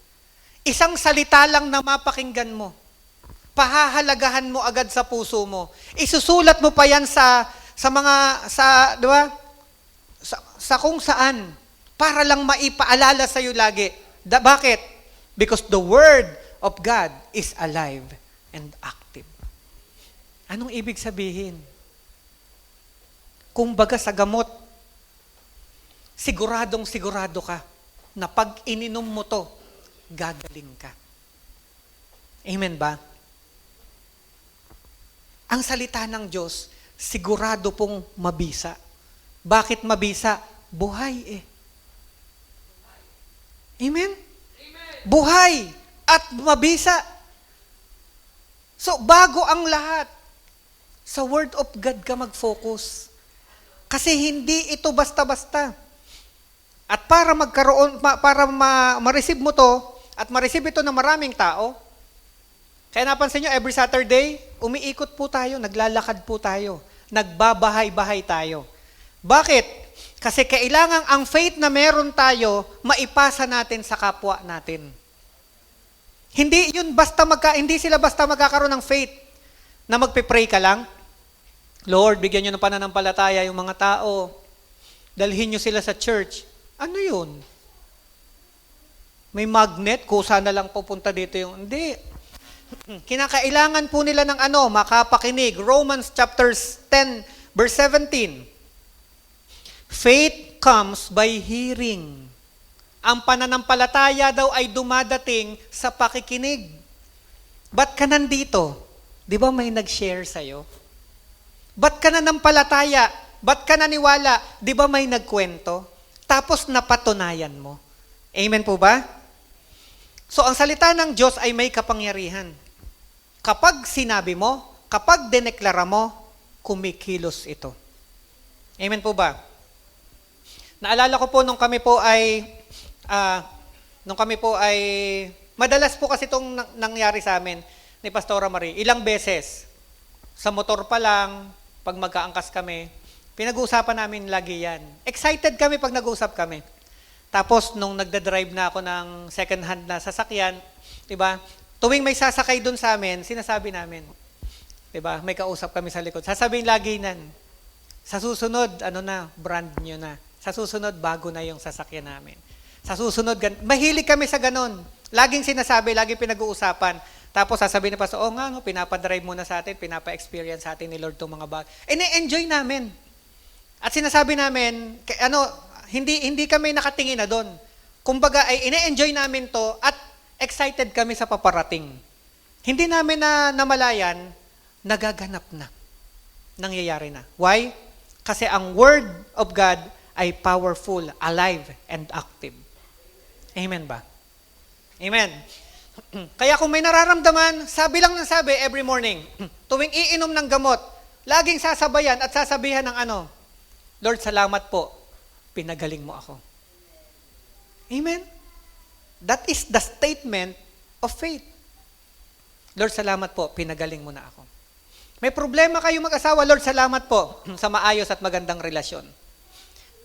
Isang salita lang na mapakinggan mo. Pahahalagahan mo agad sa puso mo. Isusulat mo pa yan di ba? Sa kung saan. Para lang maipaalala sa iyo lagi. Bakit? Because the Word of God is alive and active. Anong ibig sabihin? Kung baga sa gamot, siguradong sigurado ka na pag ininom mo to, gagaling ka. Amen ba? Ang salita ng Diyos, sigurado pong mabisa. Bakit mabisa? Buhay eh. Amen? Buhay at mabisa. So, bago ang lahat, sa Word of God ka mag-focus. Kasi hindi ito basta-basta. At para ma-receive mo to, at ma-receive ito ng maraming tao, kaya napansin nyo, every Saturday, umiikot po tayo, naglalakad po tayo, nagbabahay-bahay tayo. Bakit? Kasi kailangan ang faith na meron tayo, maipasa natin sa kapwa natin. Hindi sila basta magkakaroon ng faith na magpe-pray ka lang. Lord, bigyan nyo ng pananampalataya yung mga tao. Dalhin nyo sila sa church. Ano yun? May magnet, kusa na lang pupunta dito yung... Hindi. Kinakailangan po nila ng makapakinig. Romans chapter 10, verse 17. Faith comes by hearing. Ang pananampalataya daw ay dumadating sa pakikinig. Ba't ka nandito? Di ba may nag-share sa'yo? Ba't ka nanampalataya? Ba't ka naniwala? Di ba may nagkwento? Tapos napatunayan mo. Amen po ba? So, ang salita ng Diyos ay may kapangyarihan. Kapag sinabi mo, kapag dineklara mo, kumikilos ito. Amen po ba? Naalala ko po nung kami po ay, madalas po kasi itong nangyari sa amin ni Pastora Marie, ilang beses, sa motor pa lang, pag magkaangkas kami, pinag-uusapan namin lagi yan. Excited kami pag nag-uusap kami. Tapos, nung nagda-drive na ako ng second-hand na sasakyan, diba, tuwing may sasakay dun sa amin, sinasabi namin, diba, may kausap kami sa likod. Sasabihin lagi nan, sa susunod, brand nyo na. Sa susunod, bago na yung sasakyan namin. Sa susunod, mahilig kami sa ganon. Laging sinasabi, laging pinag-uusapan. Tapos sasabihin ni Pastor, oh nga, no, pinapa-drive muna sa atin, pinapa-experience sa atin ni Lord itong mga bagay. Na-enjoy namin. At sinasabi namin, hindi kami nakatingin na doon. Kumbaga, ay ine-enjoy namin to at excited kami sa paparating. Hindi namin namalayan, nagaganap na. Nangyayari na. Why? Kasi ang Word of God ay powerful, alive, and active. Amen ba? Amen. Kaya kung may nararamdaman, sabi lang ng sabi every morning, tuwing iinom ng gamot, laging sasabayan at sasabihan ng Lord, salamat po, pinagaling mo ako. Amen? That is the statement of faith. Lord, salamat po, pinagaling mo na ako. May problema kayo mag-asawa, Lord, salamat po sa maayos at magandang relasyon.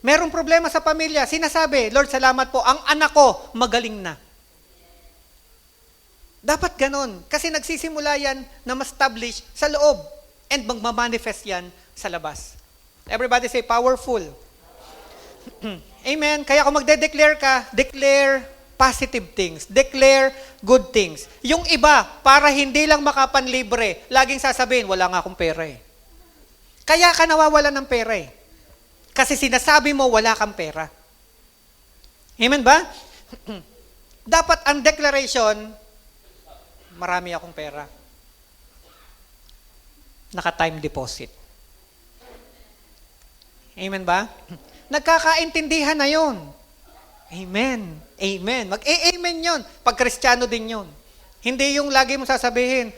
Merong problema sa pamilya, sinasabi, Lord, salamat po, ang anak ko magaling na. Dapat ganon, kasi nagsisimula yan na ma-establish sa loob and magmamanifest yan sa labas. Everybody say, powerful. Amen. Kaya kung magde-declare ka, declare positive things. Declare good things. Yung iba, para hindi lang makapanlibre, laging sasabihin, wala nga akong pera eh. Kaya ka nawawalan ng pera eh. Kasi sinasabi mo, wala kang pera. Amen ba? Dapat ang declaration, marami akong pera. Naka-time deposit. Amen ba? Nagkakaintindihan na yun. Amen. Amen. Mag-amen yun. Pag Kristiyano din yun. Hindi yung lagi mo sasabihin,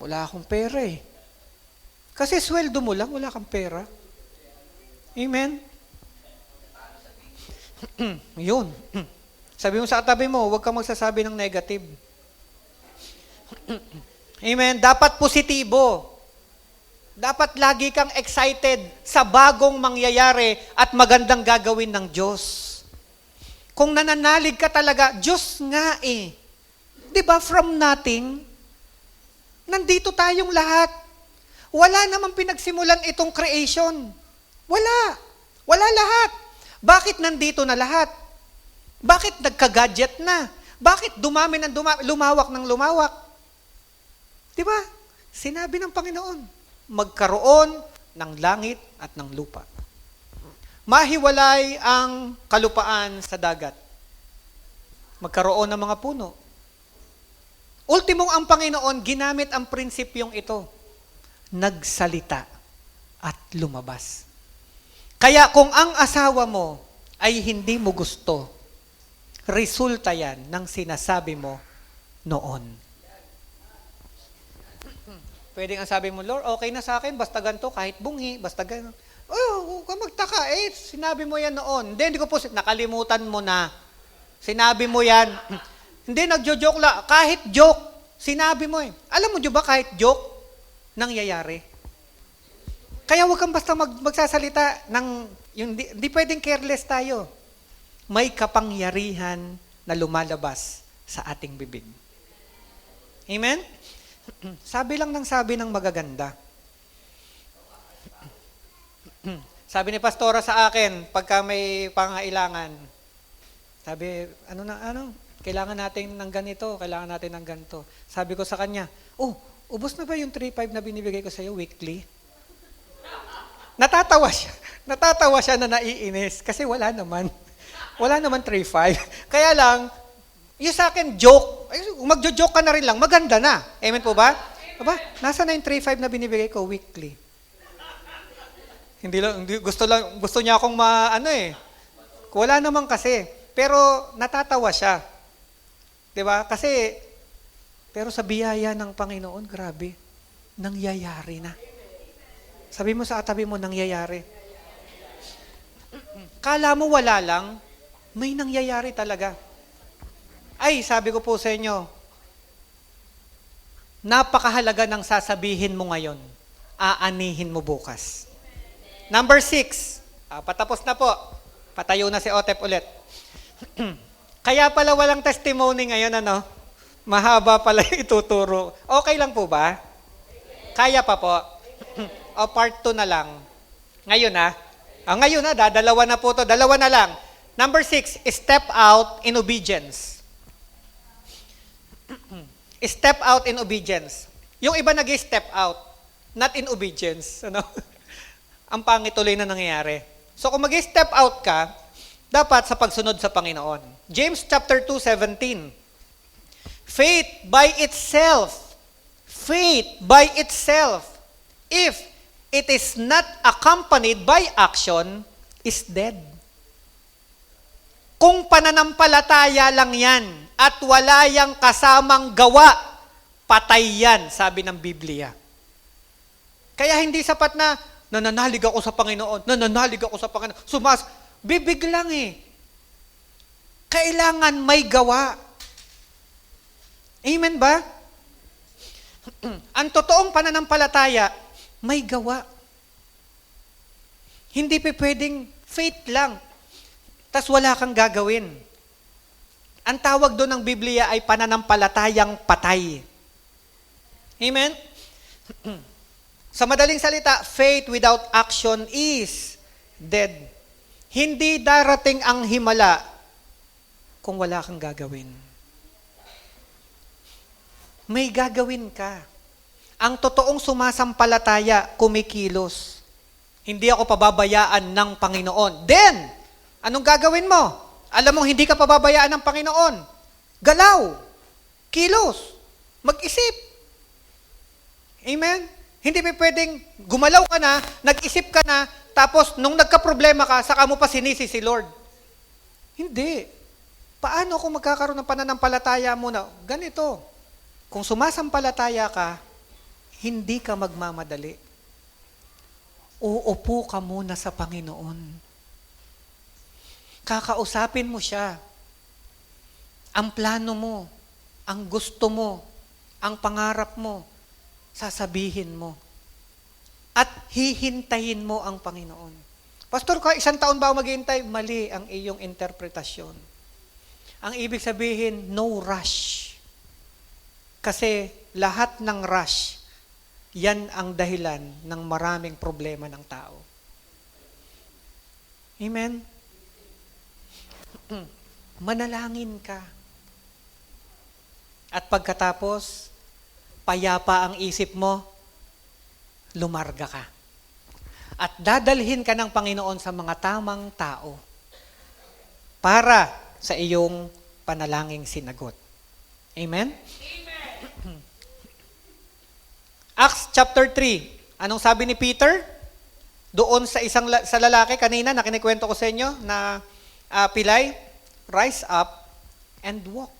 wala akong pera eh. Kasi sweldo mo lang, wala kang pera. Amen? Yun. Sabi mo sa katabi mo, huwag kang magsasabi ng negative. Amen? Dapat positibo. Dapat lagi kang excited sa bagong mangyayari at magandang gagawin ng Diyos. Kung nananalig ka talaga, Diyos nga eh. Di ba, from nothing, nandito tayong lahat. Wala namang pinagsimulan itong creation. Wala. Wala lahat. Bakit nandito na lahat? Bakit nagka-gadget na? Bakit dumami ng lumawak ng lumawak? Di ba? Sinabi ng Panginoon, magkaroon ng langit at ng lupa. Mahiwalay ang kalupaan sa dagat. Magkaroon ng mga puno. Ultimong ang Panginoon, ginamit ang prinsipyong ito. Nagsalita at lumabas. Kaya kung ang asawa mo ay hindi mo gusto, resulta yan ng sinasabi mo noon. Pwede ang sabi mo, Lord, okay na sa akin, basta ganito, kahit bungi, basta ganito. Oh, huwag kang magtaka, sinabi mo yan noon. Hindi ko po, nakalimutan mo na. Sinabi mo yan. Hindi, nagjo-joke lang. Kahit joke, sinabi mo eh. Alam mo, di ba, kahit joke, nangyayari. Kaya huwag kang basta magsasalita ng, hindi pwedeng careless tayo. May kapangyarihan na lumalabas sa ating bibig. Amen? Sabi lang ng sabi ng magaganda. Sabi ni Pastora sa akin, pagka may pangailangan, sabi, kailangan natin ng ganito, kailangan natin ng ganito. Sabi ko sa kanya, ubos na ba yung 3.5 na binibigay ko sa'yo weekly? Natatawa siya. Natatawa siya na naiinis kasi wala naman. Wala naman 3.5. Kaya lang, yung sa akin, joke. Magjo-joke ka na rin lang, maganda na. Amen po ba? Aba, nasa na yung 3.5 na binibigay ko weekly? Gusto niya akong wala naman kasi. Pero natatawa siya. 'Di ba? Kasi, pero sa biyaya ng Panginoon, grabe, nangyayari na. Sabi mo sa katabi mo, nangyayari. Kala mo wala lang, may nangyayari talaga. Ay, sabi ko po sa inyo, napakahalaga ng sasabihin mo ngayon, aanihin mo bukas. Number 6, patapos na po. Patayo na si Otep ulit. Kaya pala walang testimony ngayon, mahaba pala ituturo. Okay lang po ba? Kaya pa po. O part 2 na lang. Ngayon Ngayon na, dadalawa na po to. Dalawa na lang. Number 6, step out in obedience. Step out in obedience. Yung iba nag-step out, not in obedience. Ano? Ang pangit tuloy na nangyayari. So kung mag-step out ka, dapat sa pagsunod sa Panginoon. James chapter 2:17. Faith by itself, if it is not accompanied by action, is dead. Kung pananampalataya lang yan at wala yang kasamang gawa, patay yan, sabi ng Biblia. Kaya hindi sapat na nananalig ako sa Panginoon, bibig lang eh. Kailangan may gawa. Amen ba? Ang totoong pananampalataya, may gawa. Hindi pwedeng faith lang, tas wala kang gagawin. Ang tawag doon ng Biblia ay pananampalatayang patay. Amen? Sa madaling salita, faith without action is dead. Hindi darating ang himala kung wala kang gagawin. May gagawin ka. Ang totoong sumasampalataya, kumikilos. Hindi ako pababayaan ng Panginoon. Then, anong gagawin mo? Alam mong hindi ka pababayaan ng Panginoon. Galaw. Kilos. Mag-isip. Amen? Hindi pa pwedeng gumalaw ka na, nag-isip ka na, tapos nung nagka-problema ka, saka mo pa sinisi si Lord. Hindi. Paano kung magkakaroon ng pananampalataya mo na? Ganito. Kung sumasampalataya ka, hindi ka magmamadali. Uupo ka muna sa Panginoon. Kakausapin mo siya. Ang plano mo, ang gusto mo, ang pangarap mo, sasabihin mo. At hihintayin mo ang Panginoon. Pastor, ka 1 taon ba ako maghihintay? Mali ang iyong interpretasyon. Ang ibig sabihin, no rush. Kasi lahat ng rush, yan ang dahilan ng maraming problema ng tao. Amen? Manalangin ka. At pagkatapos, payapa ang isip mo, lumarga ka. At dadalhin ka ng Panginoon sa mga tamang tao para sa iyong panalangin sinagot. Amen? Acts chapter 3. Anong sabi ni Peter? Doon sa lalaki kanina na kinikwento ko sa inyo na pilay, rise up and walk.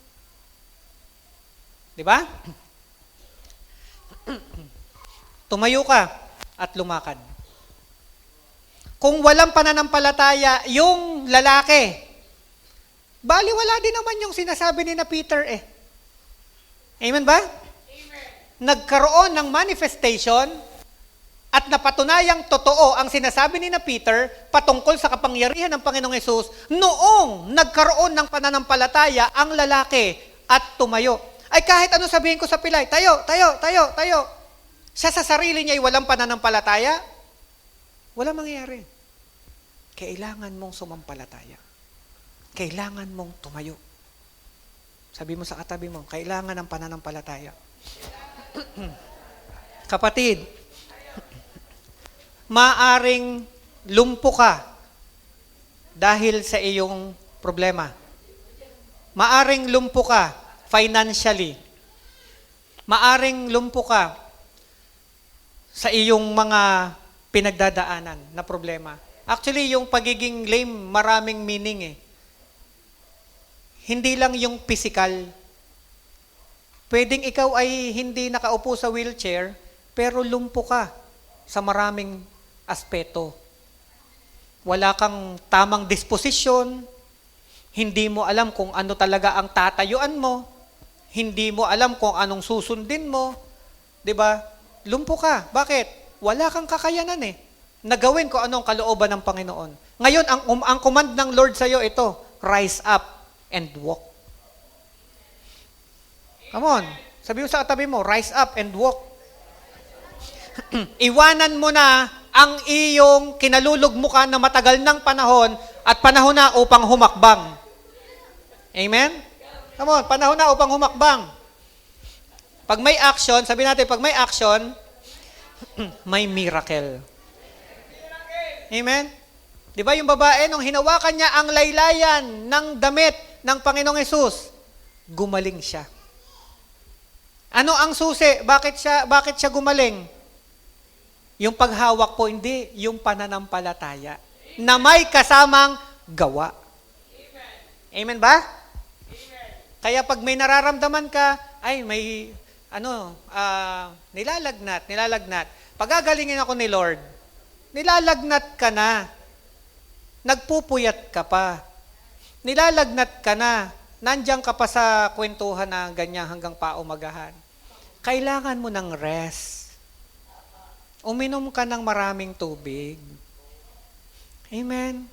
Di ba? Tumayo ka at lumakad. Kung walang pananampalataya yung lalaki, baliwala din naman yung sinasabi ni na Peter eh. Amen ba? Nagkaroon ng manifestation at napatunayang totoo ang sinasabi ni na Peter patungkol sa kapangyarihan ng Panginoong Hesus noong nagkaroon ng pananampalataya ang lalaki at tumayo. Ay kahit ano sabihin ko sa pilay, tayo. Siya sa sarili niya ay walang pananampalataya, wala mangyayari. Kailangan mong sumampalataya. Kailangan mong tumayo. Sabi mo sa katabi mo, kailangan ng pananampalataya. Kapatid, maaring lumpo ka dahil sa iyong problema. Maaring lumpo ka financially. Maaring lumpo ka sa iyong mga pinagdadaanan na problema. Actually, yung pagiging lame, maraming meaning eh. Hindi lang yung physical. Pwedeng ikaw ay hindi nakaupo sa wheelchair, pero lumpo ka sa maraming aspeto. Wala kang tamang disposisyon, hindi mo alam kung ano talaga ang tatayuan mo, hindi mo alam kung anong susundin mo, 'di ba? Lumpo ka. Bakit? Wala kang kakayanan eh. Nagawin ko anong kalooban ng Panginoon. Ngayon, ang command ng Lord sa iyo ito, rise up and walk. Come on. Sabi mo sa katabi mo, rise up and walk. Iwanan mo na ang iyong kinalulugmukan na matagal ng panahon at panahon na upang humakbang. Amen? Come on, panahon na upang humakbang. Pag may action, sabi natin, pag may action, may miracle. Amen? Di ba yung babae, nung hinawakan niya ang laylayan ng damit ng Panginoong Hesus, gumaling siya. Ano ang susi? Bakit siya gumaling? Yung paghawak po, hindi. Yung pananampalataya. Na may kasamang gawa. Amen ba? Kaya pag may nararamdaman ka, ay may, nilalagnat. Pagagalingin ako ni Lord, nilalagnat ka na. Nagpupuyat ka pa. Nilalagnat ka na. Nandiyan ka pa sa kwentuhan na ganyan hanggang paumagahan. Kailangan mo ng rest. Uminom ka ng maraming tubig. Amen.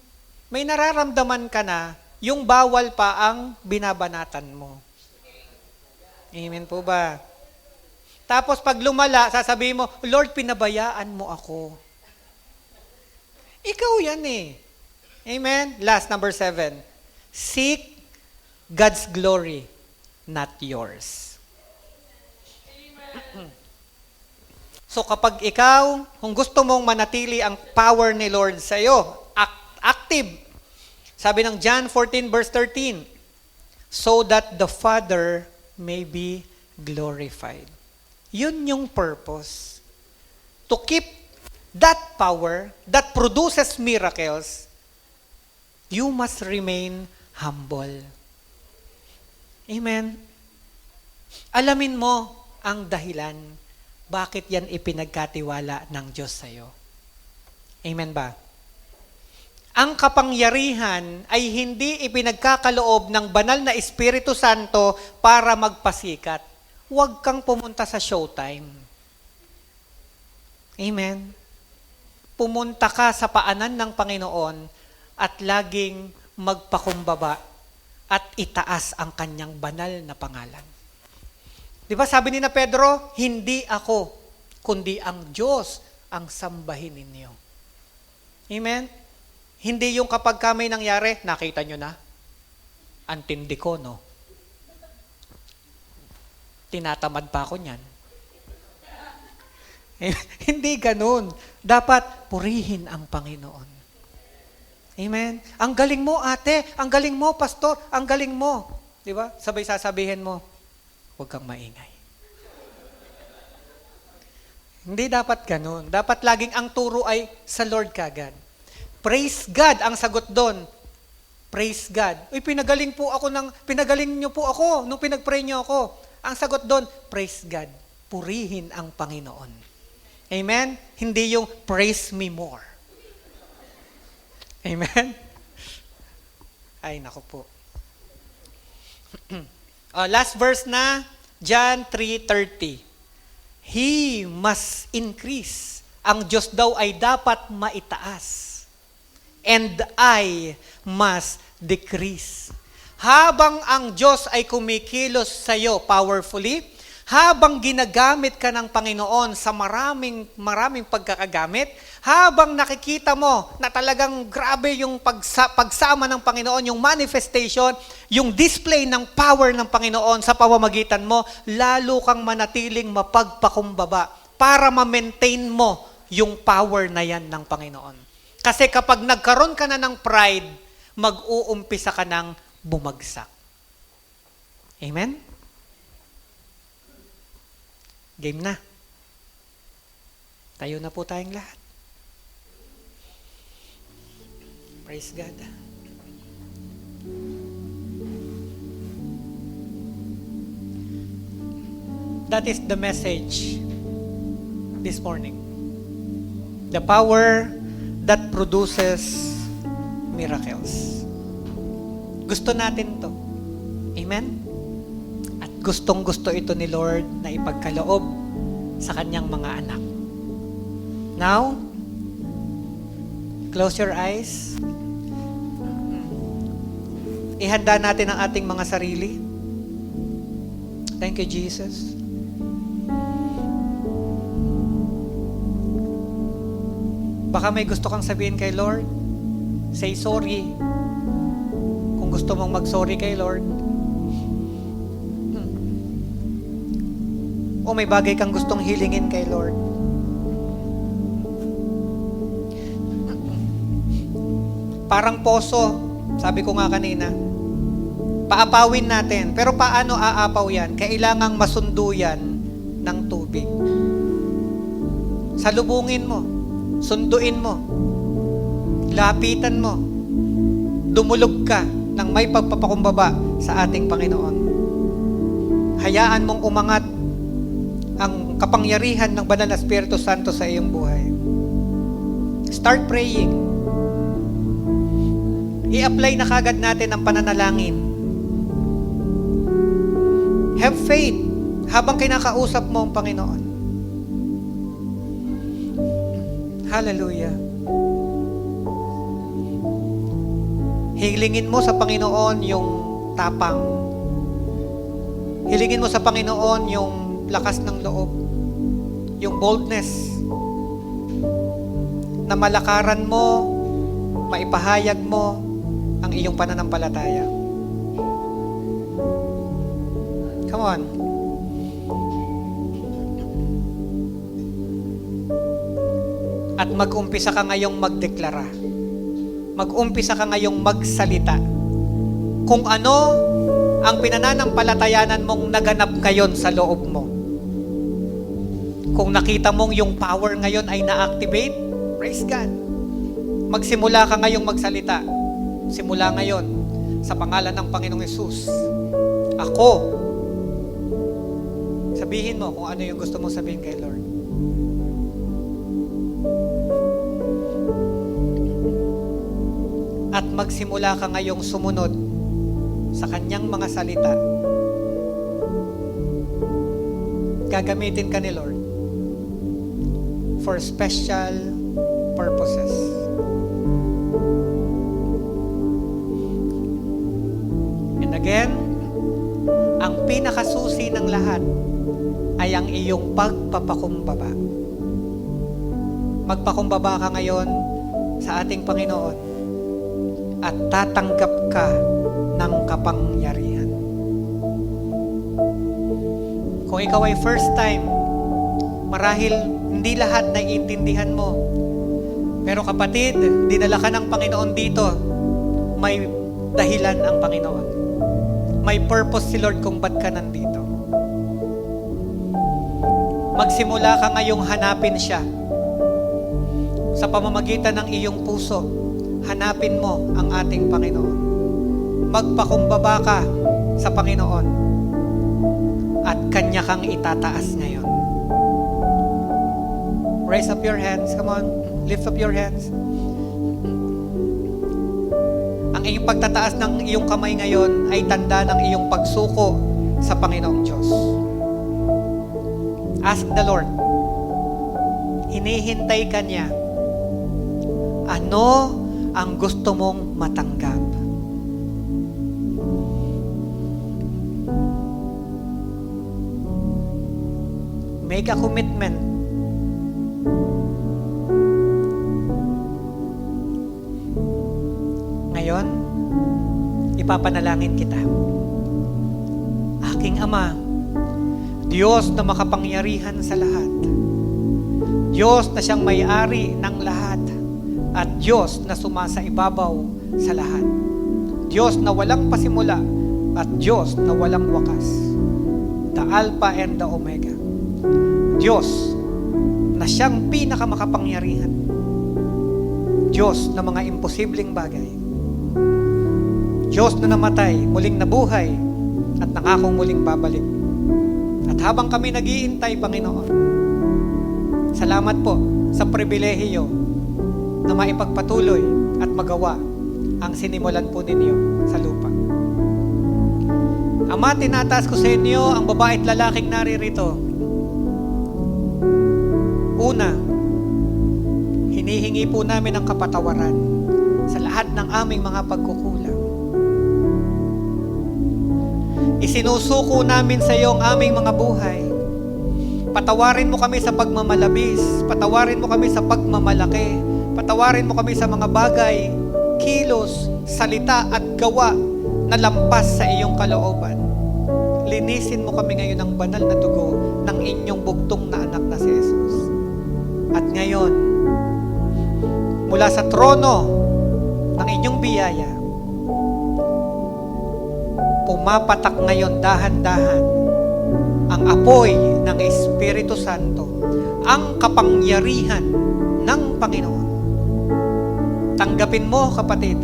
May nararamdaman ka na, yung bawal pa ang binabanatan mo. Amen po ba? Tapos pag lumala, sasabihin mo, Lord, pinabayaan mo ako. Ikaw yan eh. Amen? Last, number 7. Seek God's glory, not yours. So kapag ikaw, kung gusto mong manatili ang power ni Lord sa iyo, active. Sabi ng John 14 verse 13, so that the Father may be glorified. Yun yung purpose. To keep that power that produces miracles, you must remain humble. Amen? Alamin mo ang dahilan bakit yan ipinagkatiwala ng Diyos sa iyo. Amen ba? Ang kapangyarihan ay hindi ipinagkakaloob ng banal na Espiritu Santo para magpasikat. Huwag kang pumunta sa showtime. Amen? Pumunta ka sa paanan ng Panginoon at laging magpakumbaba at itaas ang kanyang banal na pangalan. Di ba sabi ni na Pedro, hindi ako, kundi ang Diyos ang sambahin ninyo. Amen? Hindi yung kapag may nangyari, nakita nyo na, antindi ko, no? Tinatamad pa ako niyan. Hindi ganun. Dapat purihin ang Panginoon. Amen? Ang galing mo, ate. Ang galing mo, pastor. Ang galing mo. Di ba? Sabay sasabihin mo, huwag kang maingay. Hindi dapat ganun. Dapat laging ang turo ay sa Lord kagad. Praise God ang sagot doon. Praise God. Uy, pinagaling niyo po ako nung pinagpray niyo ako. Ang sagot doon, praise God. Purihin ang Panginoon. Amen? Hindi yung praise me more. Amen? Ay, naku po. Last verse na, John 3:30. He must increase. Ang Diyos daw ay dapat maitaas. And I must decrease. Habang ang Diyos ay kumikilos sa iyo powerfully, habang ginagamit ka ng Panginoon sa maraming pagkakagamit, habang nakikita mo na talagang grabe yung pagsama ng Panginoon, yung manifestation, yung display ng power ng Panginoon sa pamamagitan mo, lalo kang manatiling mapagpakumbaba para ma-maintain mo yung power na yan ng Panginoon. Kasi kapag nagkaroon ka na ng pride, mag-uumpisa ka ng bumagsak. Amen? Game na. Tayo na po tayong lahat. Praise God. That is the message this morning. The power that produces miracles. Gusto natin to. Amen? At gustong-gusto ito ni Lord na ipagkaloob sa kanyang mga anak. Now, close your eyes. Ihanda natin ang ating mga sarili. Thank you, Jesus. Baka may gusto kang sabihin kay Lord. Say sorry. Kung gusto mong mag-sorry kay Lord. O may bagay kang gustong hilingin kay Lord. Parang poso, sabi ko nga kanina, paapawin natin. Pero paano aapaw yan? Kailangang masundo yan ng tubig. Salubungin mo, sunduin mo, lapitan mo, dumulog ka ng may pagpapakumbaba sa ating Panginoon. Hayaan mong umangat ang kapangyarihan ng Banal na Espiritu Santo sa iyong buhay. Start praying. I-apply na kagad natin ang pananalangin. Have faith habang kinakausap mo ang Panginoon. Hallelujah. Hilingin mo sa Panginoon yung tapang. Hilingin mo sa Panginoon yung lakas ng loob, yung boldness, na malakaran mo, maipahayag mo ang iyong pananampalataya. Come on. At mag-umpisa ka ngayong magdeklara. Mag-umpisa ka ngayong magsalita. Kung ano ang pinananampalatayanan mong naganap ngayon sa loob mo. Kung nakita mong yung power ngayon ay na-activate, praise God. Magsimula ka ngayong magsalita. Simula ngayon, sa pangalan ng Panginoong Hesus, ako. Sabihin mo kung ano yung gusto mong sabihin kay Lord. At magsimula ka ngayong sumunod sa kanyang mga salita. Gagamitin ka ni Lord for special purposes. And again, ang pinakasusi ng lahat ay ang iyong pagpapakumbaba. Magpakumbaba ka ngayon sa ating Panginoon at tatanggap ka ng kapangyarihan. Kung ikaw ay first time, marahil hindi lahat naiintindihan mo. Pero kapatid, dinala ka ng Panginoon dito, may dahilan ang Panginoon. May purpose si Lord kung ba't ka nandito. Magsimula ka ngayong hanapin siya. Sa pamamagitan ng iyong puso, hanapin mo ang ating Panginoon. Magpakumbaba ka sa Panginoon at Kanya kang itataas ngayon. Raise up your hands. Come on. Lift up your hands. Ang iyong pagtataas ng iyong kamay ngayon ay tanda ng iyong pagsuko sa Panginoong Diyos. Ask the Lord. Hinihintay ka niya. Ano ang gusto mong matanggap? Make a commitment. Ngayon, ipapanalangin kita. Aking Ama, Diyos na makapangyarihan sa lahat, Diyos na siyang may-ari ng lahat, at Diyos na sumasaibabaw sa lahat, Diyos na walang pasimula at Diyos na walang wakas, the Alpha and the Omega, Diyos na siyang pinakamakapangyarihan, Diyos na mga imposibleng bagay, Diyos na namatay, muling nabuhay, at nangakong muling babalik. At habang kami nag-iintay, Panginoon, salamat po sa pribilehiyo na maipagpatuloy at magawa ang sinimulan po ninyo sa lupa. Ama, tinataas ko sa inyo ang babae at lalaking naririto. Una, hinihingi po namin ang kapatawaran sa lahat ng aming mga pagkukulang. Isinusuko namin sa iyo ang aming mga buhay. Patawarin mo kami sa pagmamalabis, patawarin mo kami sa pagmamalaki, Patawarin mo kami sa mga bagay, kilos, salita at gawa na lampas sa iyong kalooban. Linisin mo kami ngayon ng banal na dugo ng inyong bugtong na anak na si Jesus. At ngayon, mula sa trono ng inyong biyaya, pumapatak ngayon dahan-dahan ang apoy ng Espiritu Santo, ang kapangyarihan ng Panginoon. Tanggapin mo, kapatid,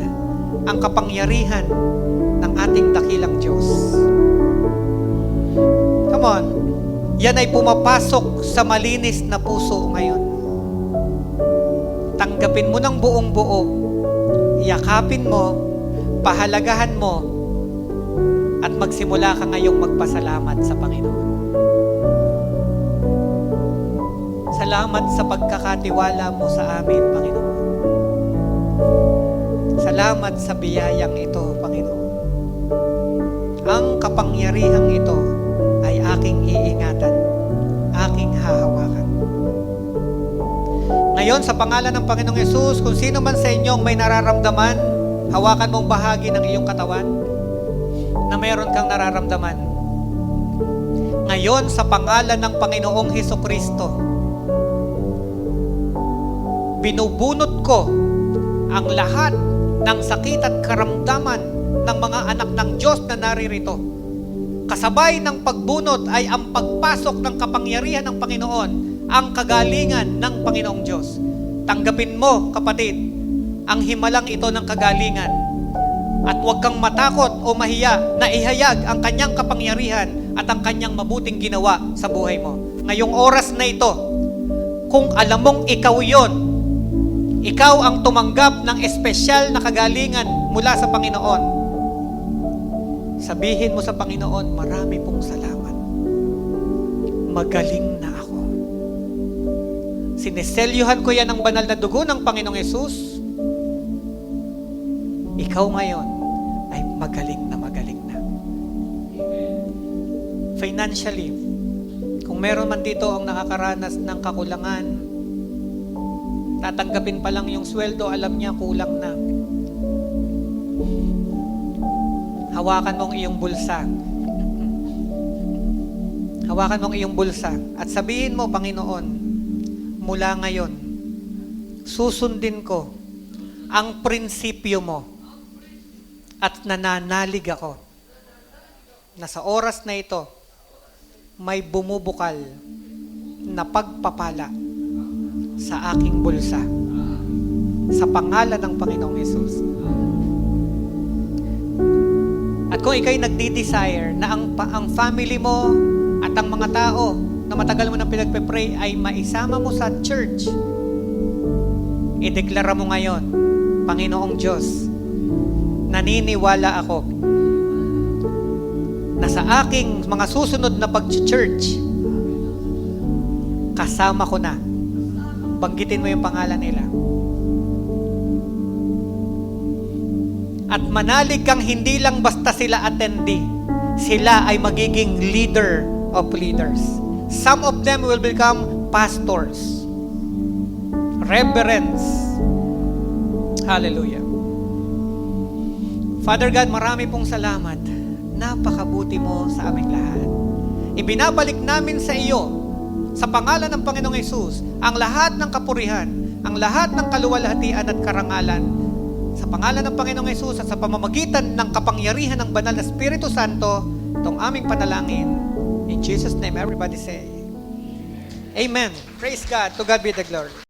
ang kapangyarihan ng ating dakilang Diyos. Come on. Yan ay pumapasok sa malinis na puso ngayon. Tanggapin mo ng buong buo. Yakapin mo, pahalagahan mo, at magsimula ka ngayong magpasalamat sa Panginoon. Salamat sa pagkakatiwala mo sa amin, Panginoon. Salamat sa biyayang ito, Panginoon. Ang kapangyarihang ito ay aking iingatan, aking hahawakan. Ngayon, sa pangalan ng Panginoong Yesus, kung sino man sa inyong may nararamdaman, hawakan mong bahagi ng iyong katawan na mayroon kang nararamdaman. Ngayon, sa pangalan ng Panginoong Hesukristo, binubunot ko ang lahat ng sakit at karamdaman ng mga anak ng Diyos na naririto. Kasabay ng pagbunot ay ang pagpasok ng kapangyarihan ng Panginoon, ang kagalingan ng Panginoong Diyos. Tanggapin mo, kapatid, ang himalang ito ng kagalingan. At huwag kang matakot o mahiya na ihayag ang kanyang kapangyarihan at ang kanyang mabuting ginawa sa buhay mo. Ngayong oras na ito, kung alam mong ikaw yon, ikaw ang tumanggap ng espesyal na kagalingan mula sa Panginoon, sabihin mo sa Panginoon, marami pong salamat. Magaling na ako. Sineselyuhan ko yan ng banal na dugo ng Panginoong Yesus. Ikaw ngayon ay magaling na magaling na. Financially, kung meron man dito ang nakakaranas ng kakulangan, tatanggapin pa lang yung sweldo, alam niya kulang na. Hawakan mong iyong bulsa. Hawakan mong iyong bulsa at sabihin mo, Panginoon, mula ngayon, susundin ko ang prinsipyo mo at nananalig ako na sa oras na ito may bumubukal na pagpapala sa aking bulsa sa pangalan ng Panginoong Yesus. At kung ikaw'y nagdi-desire na ang family mo at ang mga tao na matagal mo nang pinagpe-pray ay maisama mo sa church, ideklara mo ngayon, Panginoong Diyos, naniniwala ako na sa aking mga susunod na pag-church, kasama ko na. Banggitin mo yung pangalan nila. At manalig kang hindi lang basta sila attendee, sila ay magiging leader of leaders. Some of them will become pastors, reverends. Hallelujah. Father God, marami pong salamat. Napakabuti mo sa aming lahat. Ibinabalik namin sa iyo, sa pangalan ng Panginoong Yesus, ang lahat ng kapurihan, ang lahat ng kaluwalhatian at karangalan. Sa pangalan ng Panginoong Yesus at sa pamamagitan ng kapangyarihan ng Banal na Espiritu Santo, itong aming panalangin. In Jesus' name, everybody say, Amen. Praise God. To God be the glory.